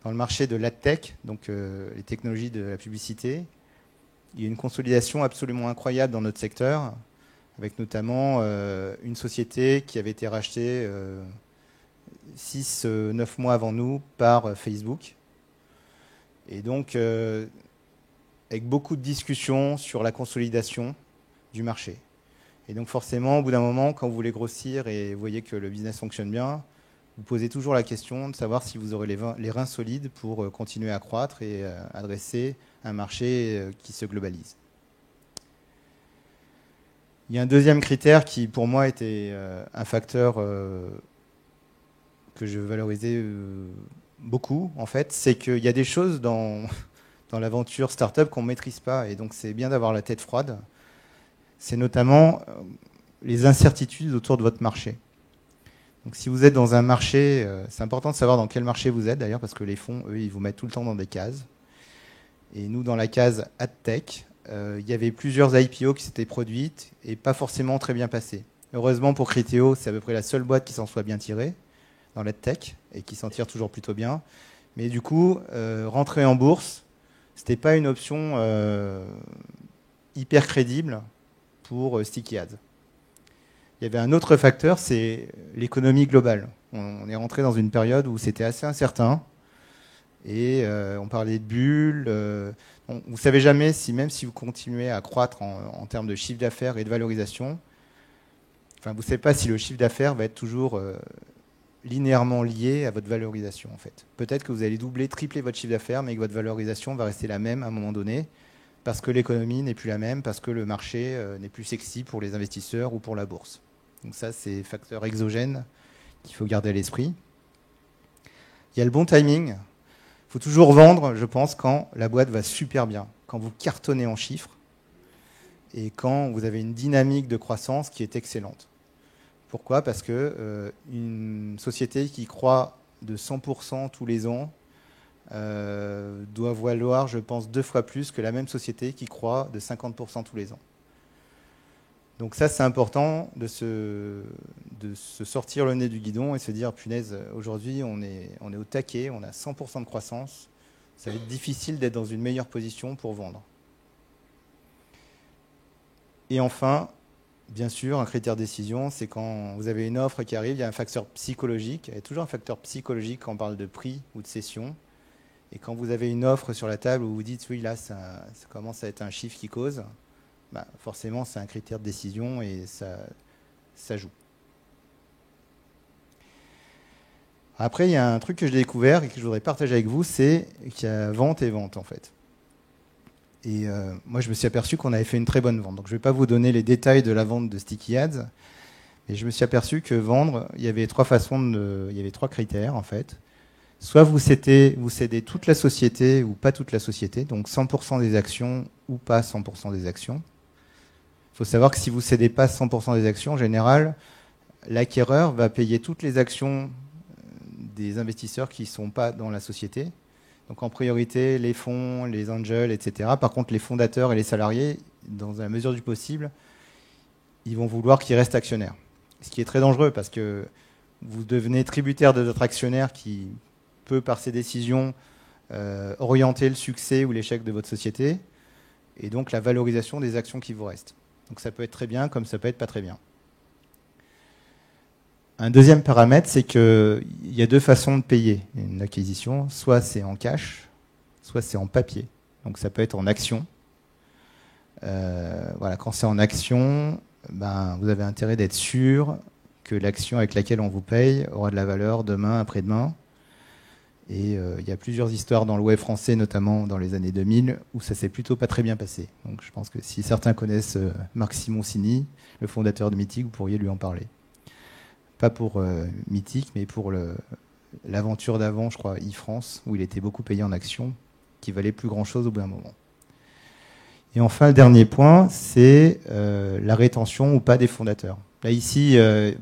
Dans le marché de l'adtech, donc les technologies de la publicité, il y a une consolidation absolument incroyable dans notre secteur, avec notamment une société qui avait été rachetée 6-9 mois avant nous par Facebook. Et donc, avec beaucoup de discussions sur la consolidation du marché. Et donc forcément, au bout d'un moment, quand vous voulez grossir et vous voyez que le business fonctionne bien, vous posez toujours la question de savoir si vous aurez les reins solides pour continuer à croître et adresser un marché qui se globalise. Il y a un deuxième critère qui, pour moi, était un facteur que je valorisais beaucoup, en fait, c'est qu'il y a des choses dans l'aventure startup qu'on ne maîtrise pas. Et donc, c'est bien d'avoir la tête froide. C'est notamment les incertitudes autour de votre marché. Donc si vous êtes dans un marché, c'est important de savoir dans quel marché vous êtes d'ailleurs, parce que les fonds, eux, ils vous mettent tout le temps dans des cases. Et nous, dans la case AdTech, il y avait plusieurs IPO qui s'étaient produites et pas forcément très bien passées. Heureusement pour Criteo, c'est à peu près la seule boîte qui s'en soit bien tirée dans l'AdTech et qui s'en tire toujours plutôt bien. Mais du coup, rentrer en bourse, c'était pas une option hyper crédible pour Sticky Ads. Il y avait un autre facteur, c'est l'économie globale. On est rentré dans une période où c'était assez incertain et on parlait de bulles. Vous ne savez jamais si, même si vous continuez à croître en termes de chiffre d'affaires et de valorisation, enfin, vous ne savez pas si le chiffre d'affaires va être toujours linéairement lié à votre valorisation, en fait. Peut-être que vous allez doubler, tripler votre chiffre d'affaires, mais que votre valorisation va rester la même à un moment donné, parce que l'économie n'est plus la même, parce que le marché n'est plus sexy pour les investisseurs ou pour la bourse. Donc ça, c'est des facteurs exogènes qu'il faut garder à l'esprit. Il y a le bon timing. Il faut toujours vendre, je pense, quand la boîte va super bien, quand vous cartonnez en chiffres et quand vous avez une dynamique de croissance qui est excellente. Pourquoi? Parce que une société qui croît de 100% tous les ans doit valoir, je pense, 2 fois plus que la même société qui croît de 50% tous les ans. Donc ça, c'est important de se sortir le nez du guidon et se dire, punaise, aujourd'hui, on est au taquet, on a 100% de croissance. Ça va être difficile d'être dans une meilleure position pour vendre. Et enfin, bien sûr, un critère de décision, c'est quand vous avez une offre qui arrive, il y a un facteur psychologique. Il y a toujours un facteur psychologique quand on parle de prix ou de cession. Et quand vous avez une offre sur la table où vous dites, oui, là, ça commence à être un chiffre qui cause, bah, forcément, c'est un critère de décision et ça joue. Après, il y a un truc que j'ai découvert et que je voudrais partager avec vous, c'est qu'il y a vente et vente, en fait. Et moi, je me suis aperçu qu'on avait fait une très bonne vente. Donc, je ne vais pas vous donner les détails de la vente de Sticky Ads, mais je me suis aperçu que vendre, il y avait trois critères, en fait. Soit vous cédez toute la société ou pas toute la société, donc 100% des actions ou pas 100% des actions. Il faut savoir que si vous ne cédez pas 100% des actions, en général, l'acquéreur va payer toutes les actions des investisseurs qui ne sont pas dans la société. Donc en priorité, les fonds, les angels, etc. Par contre, les fondateurs et les salariés, dans la mesure du possible, ils vont vouloir qu'ils restent actionnaires. Ce qui est très dangereux parce que vous devenez tributaire de votre actionnaire qui peut, par ses décisions, orienter le succès ou l'échec de votre société et donc la valorisation des actions qui vous restent. Donc ça peut être très bien comme ça peut être pas très bien. Un deuxième paramètre, c'est qu'il y a deux façons de payer une acquisition. Soit c'est en cash, soit c'est en papier. Donc ça peut être en action. Voilà, quand c'est en action, ben, vous avez intérêt d'être sûr que l'action avec laquelle on vous paye aura de la valeur demain, après-demain. Et il y a plusieurs histoires dans le web français, notamment dans les années 2000, où ça s'est plutôt pas très bien passé. Donc je pense que si certains connaissent Marc Simoncini, le fondateur de Mythic, vous pourriez lui en parler. Pas pour Mythic, mais pour l'aventure d'avant, je crois, e-France, où il était beaucoup payé en actions, qui valait plus grand-chose au bout d'un moment. Et enfin, le dernier point, c'est la rétention ou pas des fondateurs. Là, ici, il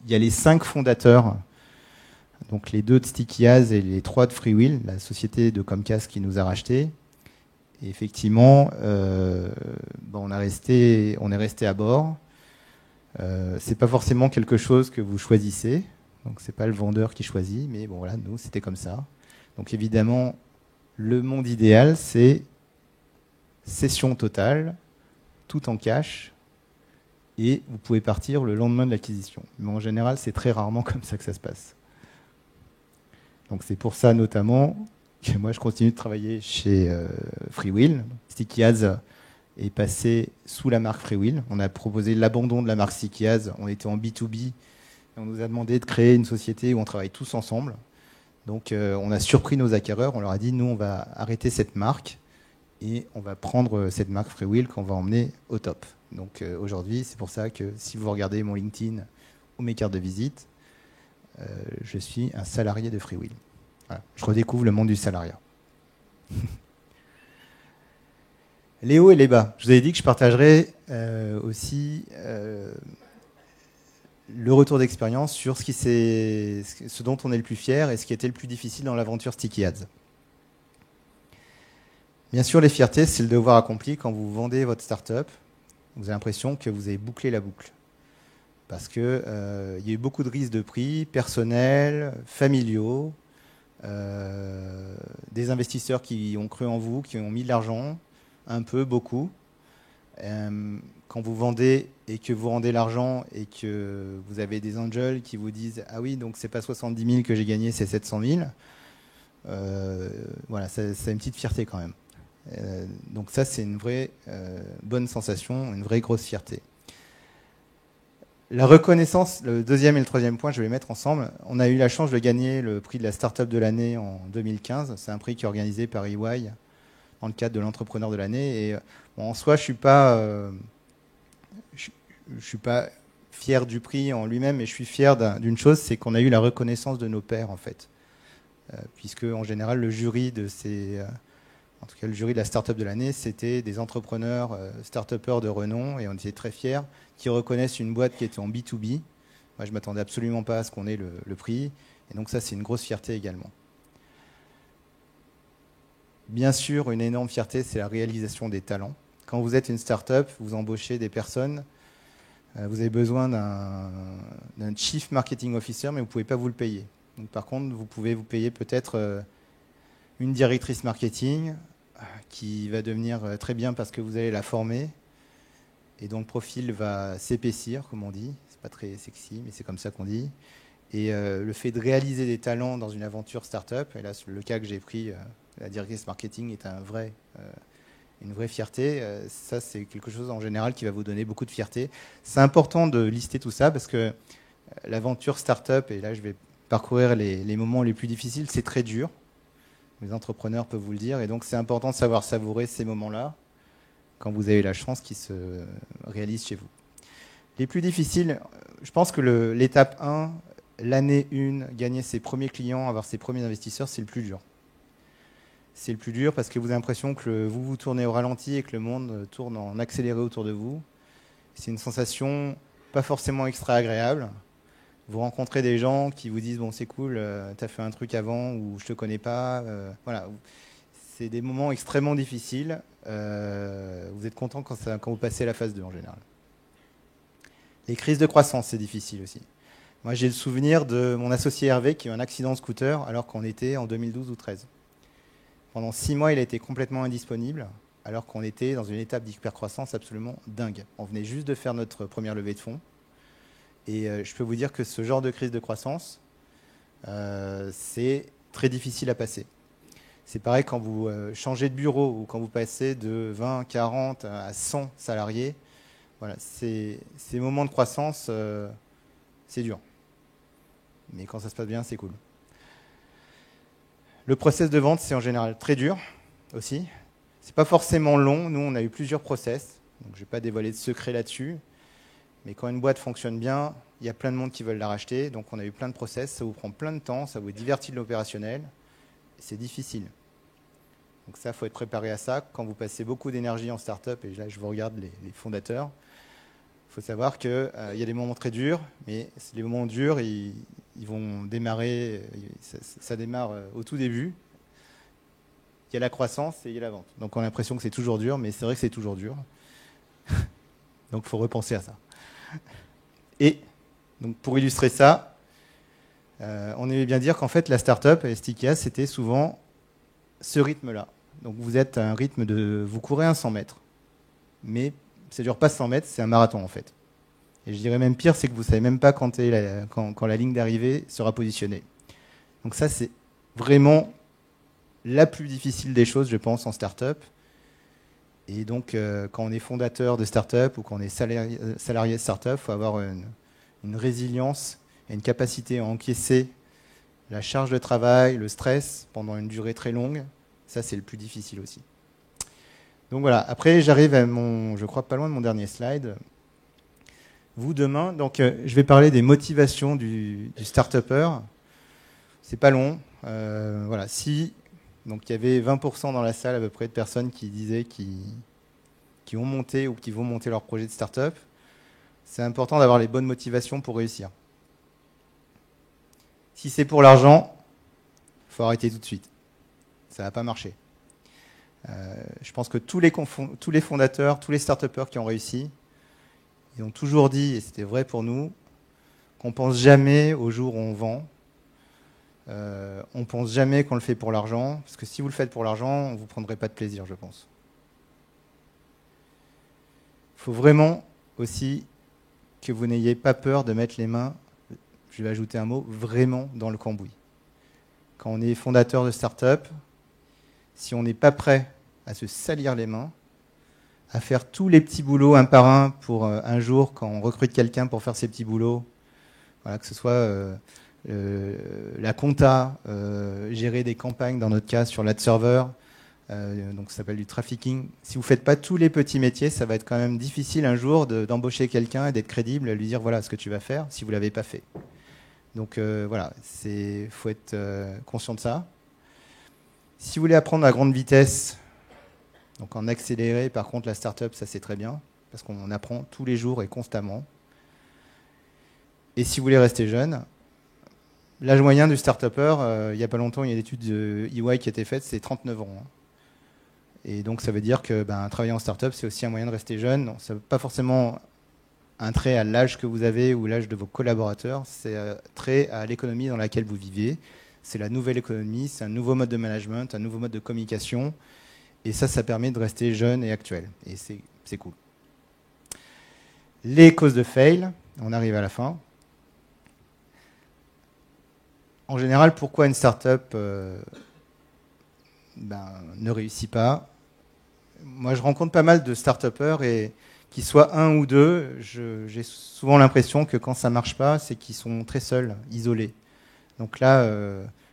y a les 5 fondateurs, donc les 2 de Sticky Ads et les 3 de Freewill, la société de Comcast qui nous a racheté. Et effectivement, on est resté à bord. C'est pas forcément quelque chose que vous choisissez, donc c'est pas le vendeur qui choisit, mais bon voilà, nous c'était comme ça. Donc évidemment, le monde idéal, c'est cession totale, tout en cash, et vous pouvez partir le lendemain de l'acquisition. Mais en général, c'est très rarement comme ça que ça se passe. Donc c'est pour ça notamment que moi je continue de travailler chez Freewill. Sticky Ads est passé sous la marque Freewill. On a proposé l'abandon de la marque Sticky Ads. On était en B2B et on nous a demandé de créer une société où on travaille tous ensemble. Donc on a surpris nos acquéreurs. On leur a dit nous on va arrêter cette marque et on va prendre cette marque Freewill qu'on va emmener au top. Donc aujourd'hui, c'est pour ça que si vous regardez mon LinkedIn ou mes cartes de visite, je suis un salarié de Freewill. Voilà. Je redécouvre le monde du salariat. Les hauts et les bas. Je vous avais dit que je partagerais aussi le retour d'expérience sur ce dont on est le plus fier et ce qui était le plus difficile dans l'aventure Sticky Ads. Bien sûr, les fiertés, c'est le devoir accompli. Quand vous vendez votre startup, vous avez l'impression que vous avez bouclé la boucle. Parce qu'il y a eu beaucoup de risques de prix, personnels, familiaux, des investisseurs qui ont cru en vous, qui ont mis de l'argent, un peu, beaucoup. Quand vous vendez et que vous rendez l'argent et que vous avez des angels qui vous disent « Ah oui, donc c'est pas 70 000 que j'ai gagné, c'est 700 000 », voilà, c'est une petite fierté quand même. Donc ça, c'est une vraie bonne sensation, une vraie grosse fierté. La reconnaissance, le deuxième et le troisième point, je vais les mettre ensemble. On a eu la chance de gagner le prix de la start-up de l'année en 2015. C'est un prix qui est organisé par EY dans le cadre de l'entrepreneur de l'année. Et bon, en soi, je suis pas fier du prix en lui-même, mais je suis fier d'une chose, c'est qu'on a eu la reconnaissance de nos pairs, en fait. puisque en général le jury de en tout cas le jury de la start-up de l'année, c'était des entrepreneurs, start-upers de renom, et on était très fiers, qui reconnaissent une boîte qui était en B2B. Moi, je m'attendais absolument pas à ce qu'on ait le prix, et donc ça, c'est une grosse fierté également. Bien sûr, une énorme fierté, c'est la réalisation des talents. Quand vous êtes une start-up, vous embauchez des personnes, vous avez besoin d'un Chief Marketing Officer, mais vous ne pouvez pas vous le payer. Donc, par contre, vous pouvez vous payer peut-être une directrice marketing qui va devenir très bien parce que vous allez la former, et dont le profil va s'épaissir, comme on dit. C'est pas très sexy, mais c'est comme ça qu'on dit. Et le fait de réaliser des talents dans une aventure start-up, et là, le cas que j'ai pris, la directrice marketing est une vraie fierté. Ça, c'est quelque chose en général qui va vous donner beaucoup de fierté. C'est important de lister tout ça parce que l'aventure start-up, et là, je vais parcourir les moments les plus difficiles, c'est très dur. Les entrepreneurs peuvent vous le dire. Et donc, c'est important de savoir savourer ces moments-là quand vous avez la chance qu'ils se réalisent chez vous. Les plus difficiles, je pense que l'étape 1, l'année 1, gagner ses premiers clients, avoir ses premiers investisseurs, c'est le plus dur. C'est le plus dur parce que vous avez l'impression que vous tournez au ralenti et que le monde tourne en accéléré autour de vous. C'est une sensation pas forcément extra agréable. Vous rencontrez des gens qui vous disent « bon, c'est cool, tu as fait un truc avant » ou « je te connais pas ». Voilà. C'est des moments extrêmement difficiles. Vous êtes content quand vous passez à la phase 2 en général. Les crises de croissance, c'est difficile aussi. Moi, j'ai le souvenir de mon associé Hervé qui a eu un accident de scooter alors qu'on était en 2012 ou 2013. Pendant 6 mois, il a été complètement indisponible alors qu'on était dans une étape d'hypercroissance absolument dingue. On venait juste de faire notre première levée de fonds. Et je peux vous dire que ce genre de crise de croissance, c'est très difficile à passer. C'est pareil quand vous changez de bureau ou quand vous passez de 20, 40 à 100 salariés. Voilà, ces moments de croissance, c'est dur. Mais quand ça se passe bien, c'est cool. Le process de vente, c'est en général très dur aussi. C'est pas forcément long. Nous, on a eu plusieurs process. Donc, je ne vais pas dévoiler de secrets là-dessus. Mais quand une boîte fonctionne bien, il y a plein de monde qui veulent la racheter. Donc, on a eu plein de process. Ça vous prend plein de temps. Ça vous divertit de l'opérationnel. C'est difficile. Donc ça, il faut être préparé à ça. Quand vous passez beaucoup d'énergie en start-up, et là, je vous regarde les fondateurs, il faut savoir qu'il y a des moments très durs, mais les moments durs, ils vont démarrer, ça démarre au tout début. Il y a la croissance et il y a la vente. Donc on a l'impression que c'est toujours dur, mais c'est vrai que c'est toujours dur. Donc il faut repenser à ça. Et donc, pour illustrer ça, on aimait bien dire qu'en fait, la start-up, Stikia, c'était souvent ce rythme-là. Donc vous êtes à un rythme vous courez un 100 mètres, mais ça ne dure pas 100 mètres, c'est un marathon en fait. Et je dirais même pire, c'est que vous ne savez même pas quand la ligne d'arrivée sera positionnée. Donc ça, c'est vraiment la plus difficile des choses, je pense, en start-up. Et donc, quand on est fondateur de start-up ou quand on est salarié de start-up, il faut avoir une résilience et une capacité à encaisser la charge de travail, le stress pendant une durée très longue. Ça, c'est le plus difficile aussi. Donc voilà, après, j'arrive à je crois, pas loin de mon dernier slide. Vous, demain, donc, je vais parler des motivations du start-upper. C'est pas long. Voilà, donc il y avait 20% dans la salle à peu près de personnes qui disaient qui ont monté ou qui vont monter leur projet de start-up. C'est important d'avoir les bonnes motivations pour réussir. Si c'est pour l'argent, il faut arrêter tout de suite. Ça ne va pas marcher. Je pense que tous les fondateurs, tous les start-upers qui ont réussi, ils ont toujours dit, et c'était vrai pour nous, qu'on pense jamais au jour où on vend. On pense jamais qu'on le fait pour l'argent, parce que si vous le faites pour l'argent, vous ne prendrez pas de plaisir, je pense. Il faut vraiment aussi que vous n'ayez pas peur de mettre les mains, je vais ajouter un mot, vraiment dans le cambouis. Quand on est fondateur de start-up, si on n'est pas prêt à se salir les mains, à faire tous les petits boulots un par un pour un jour, quand on recrute quelqu'un pour faire ces petits boulots, voilà, que ce soit la compta, gérer des campagnes, dans notre cas, sur l'ad server, donc ça s'appelle du trafficking. Si vous ne faites pas tous les petits métiers, ça va être quand même difficile un jour d'embaucher quelqu'un et d'être crédible, à lui dire voilà ce que tu vas faire si vous ne l'avez pas fait. Donc voilà, faut être conscient de ça. Si vous voulez apprendre à grande vitesse, donc en accéléré, par contre, la startup, ça c'est très bien, parce qu'on apprend tous les jours et constamment. Et si vous voulez rester jeune, l'âge moyen du start-upper, il n'y a pas longtemps, il y a une étude de EY qui a été faite, c'est 39 ans. Hein. Et donc ça veut dire que travailler en start-up, c'est aussi un moyen de rester jeune. Donc, ça ne veut pas forcément un trait à l'âge que vous avez ou l'âge de vos collaborateurs, c'est un trait à l'économie dans laquelle vous vivez. C'est la nouvelle économie, c'est un nouveau mode de management, un nouveau mode de communication. Et ça permet de rester jeune et actuel. Et c'est cool. Les causes de fail, on arrive à la fin. En général, pourquoi une startup ne réussit pas? Moi, je rencontre pas mal de start-upers et qu'ils soient un ou deux, j'ai souvent l'impression que quand ça marche pas, c'est qu'ils sont très seuls, isolés. Donc là,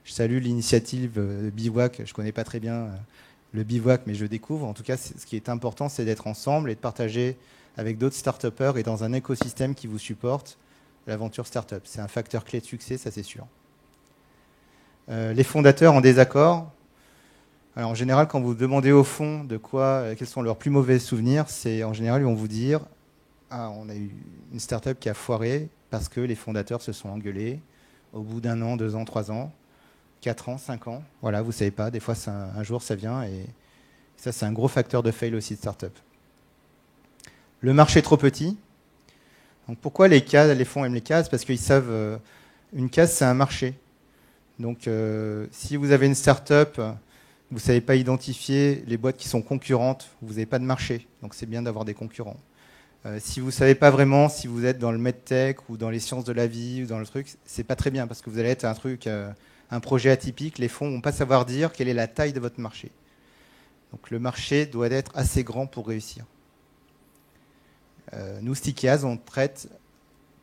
je salue l'initiative Bivouac. Je connais pas très bien le bivouac, mais je découvre. En tout cas, ce qui est important, c'est d'être ensemble et de partager avec d'autres start-upers et dans un écosystème qui vous supporte l'aventure start-up. C'est un facteur clé de succès, ça c'est sûr. Les fondateurs en désaccord. Alors en général, quand vous demandez au fond de quels sont leurs plus mauvais souvenirs, c'est en général ils vont vous dire on a eu une start-up qui a foiré parce que les fondateurs se sont engueulés au bout d'1 an, 2 ans, 3 ans, 4 ans, 5 ans. Voilà, vous savez pas, des fois un jour ça vient et ça c'est un gros facteur de fail aussi de start-up. Le marché est trop petit. Donc pourquoi les fonds aiment les cases? Parce qu'ils savent une case c'est un marché. Donc si vous avez une start-up, vous ne savez pas identifier les boîtes qui sont concurrentes, vous n'avez pas de marché. Donc c'est bien d'avoir des concurrents. Si vous ne savez pas vraiment si vous êtes dans le medtech ou dans les sciences de la vie ou dans le truc, c'est pas très bien parce que vous allez être un projet atypique. Les fonds ne vont pas savoir dire quelle est la taille de votre marché. Donc le marché doit être assez grand pour réussir. Nous, Sticky on traite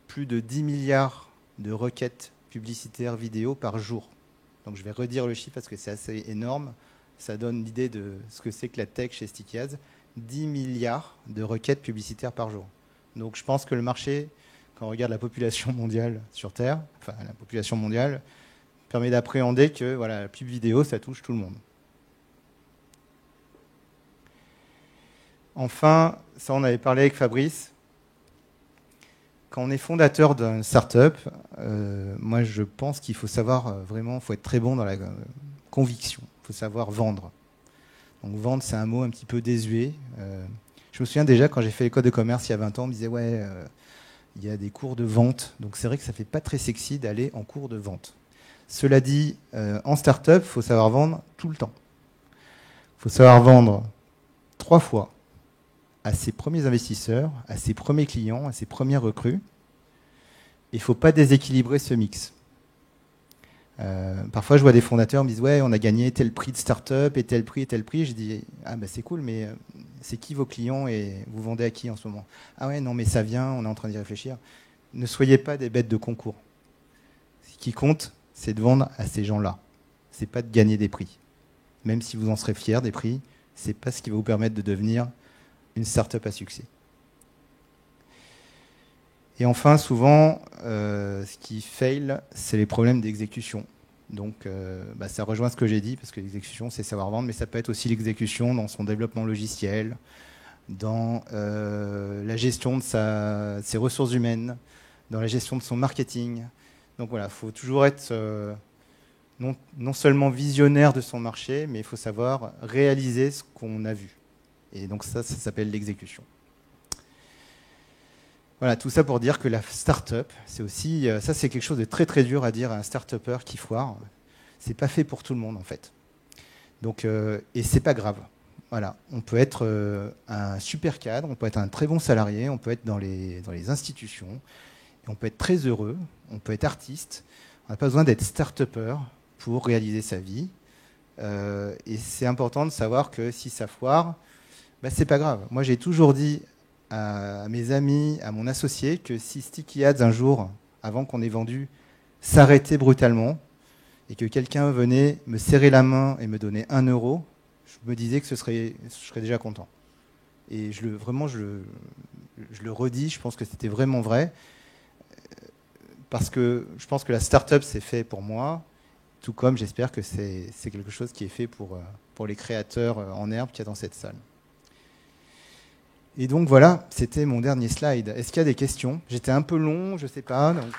plus de 10 milliards de requêtes publicitaires vidéo par jour. Donc je vais redire le chiffre parce que c'est assez énorme. Ça donne l'idée de ce que c'est que la tech chez Sticky 10 milliards de requêtes publicitaires par jour. Donc je pense que le marché, quand on regarde la population mondiale sur Terre, enfin la population mondiale, permet d'appréhender que voilà, la pub vidéo, ça touche tout le monde. Enfin, ça on avait parlé avec Fabrice. Quand on est fondateur d'une start-up, moi je pense qu'il faut savoir vraiment, il faut être très bon dans la conviction. Il faut savoir vendre. Donc vendre, c'est un mot un petit peu désuet. Je me souviens déjà quand j'ai fait l'école de commerce il y a 20 ans, on me disait il y a des cours de vente. Donc c'est vrai que ça fait pas très sexy d'aller en cours de vente. Cela dit, en start-up, il faut savoir vendre tout le temps. Il faut savoir vendre 3 fois à ses premiers investisseurs, à ses premiers clients, à ses premières recrues. Il ne faut pas déséquilibrer ce mix. Parfois, je vois des fondateurs me disent on a gagné tel prix de start-up et tel prix et tel prix. Je dis c'est cool, mais c'est qui vos clients et vous vendez à qui en ce moment? Ah ouais, non, mais ça vient, on est en train d'y réfléchir. Ne soyez pas des bêtes de concours. Ce qui compte, c'est de vendre à ces gens-là. C'est pas de gagner des prix. Même si vous en serez fiers des prix, c'est pas ce qui va vous permettre de devenir une start-up à succès. Et enfin, souvent, ce qui fail, c'est les problèmes d'exécution. Donc, ça rejoint ce que j'ai dit, parce que l'exécution, c'est savoir vendre, mais ça peut être aussi l'exécution dans son développement logiciel, dans la gestion de ses ressources humaines, dans la gestion de son marketing. Donc voilà, il faut toujours être non seulement visionnaire de son marché, mais il faut savoir réaliser ce qu'on a vu. Et donc ça s'appelle l'exécution. Voilà, tout ça pour dire que la start-up, c'est aussi, ça c'est quelque chose de très très dur à dire à un start-upper qui foire. C'est pas fait pour tout le monde en fait. Donc, et c'est pas grave. Voilà, on peut être un super cadre, on peut être un très bon salarié, on peut être dans les institutions, et on peut être très heureux, on peut être artiste. On n'a pas besoin d'être start-upper pour réaliser sa vie. Et c'est important de savoir que si ça foire, c'est pas grave. Moi, j'ai toujours dit à mes amis, à mon associé, que si Sticky Ads, un jour, avant qu'on ait vendu, s'arrêtait brutalement, et que quelqu'un venait me serrer la main et me donner 1 euro, je me disais que je serais déjà content. Et vraiment, je le redis, je pense que c'était vraiment vrai. parce que je pense que la start-up, c'est fait pour moi, tout comme j'espère que c'est quelque chose qui est fait pour les créateurs en herbe qu'il y a dans cette salle. Et donc voilà, c'était mon dernier slide. Est-ce qu'il y a des questions? J'étais un peu long, je ne sais pas. Donc,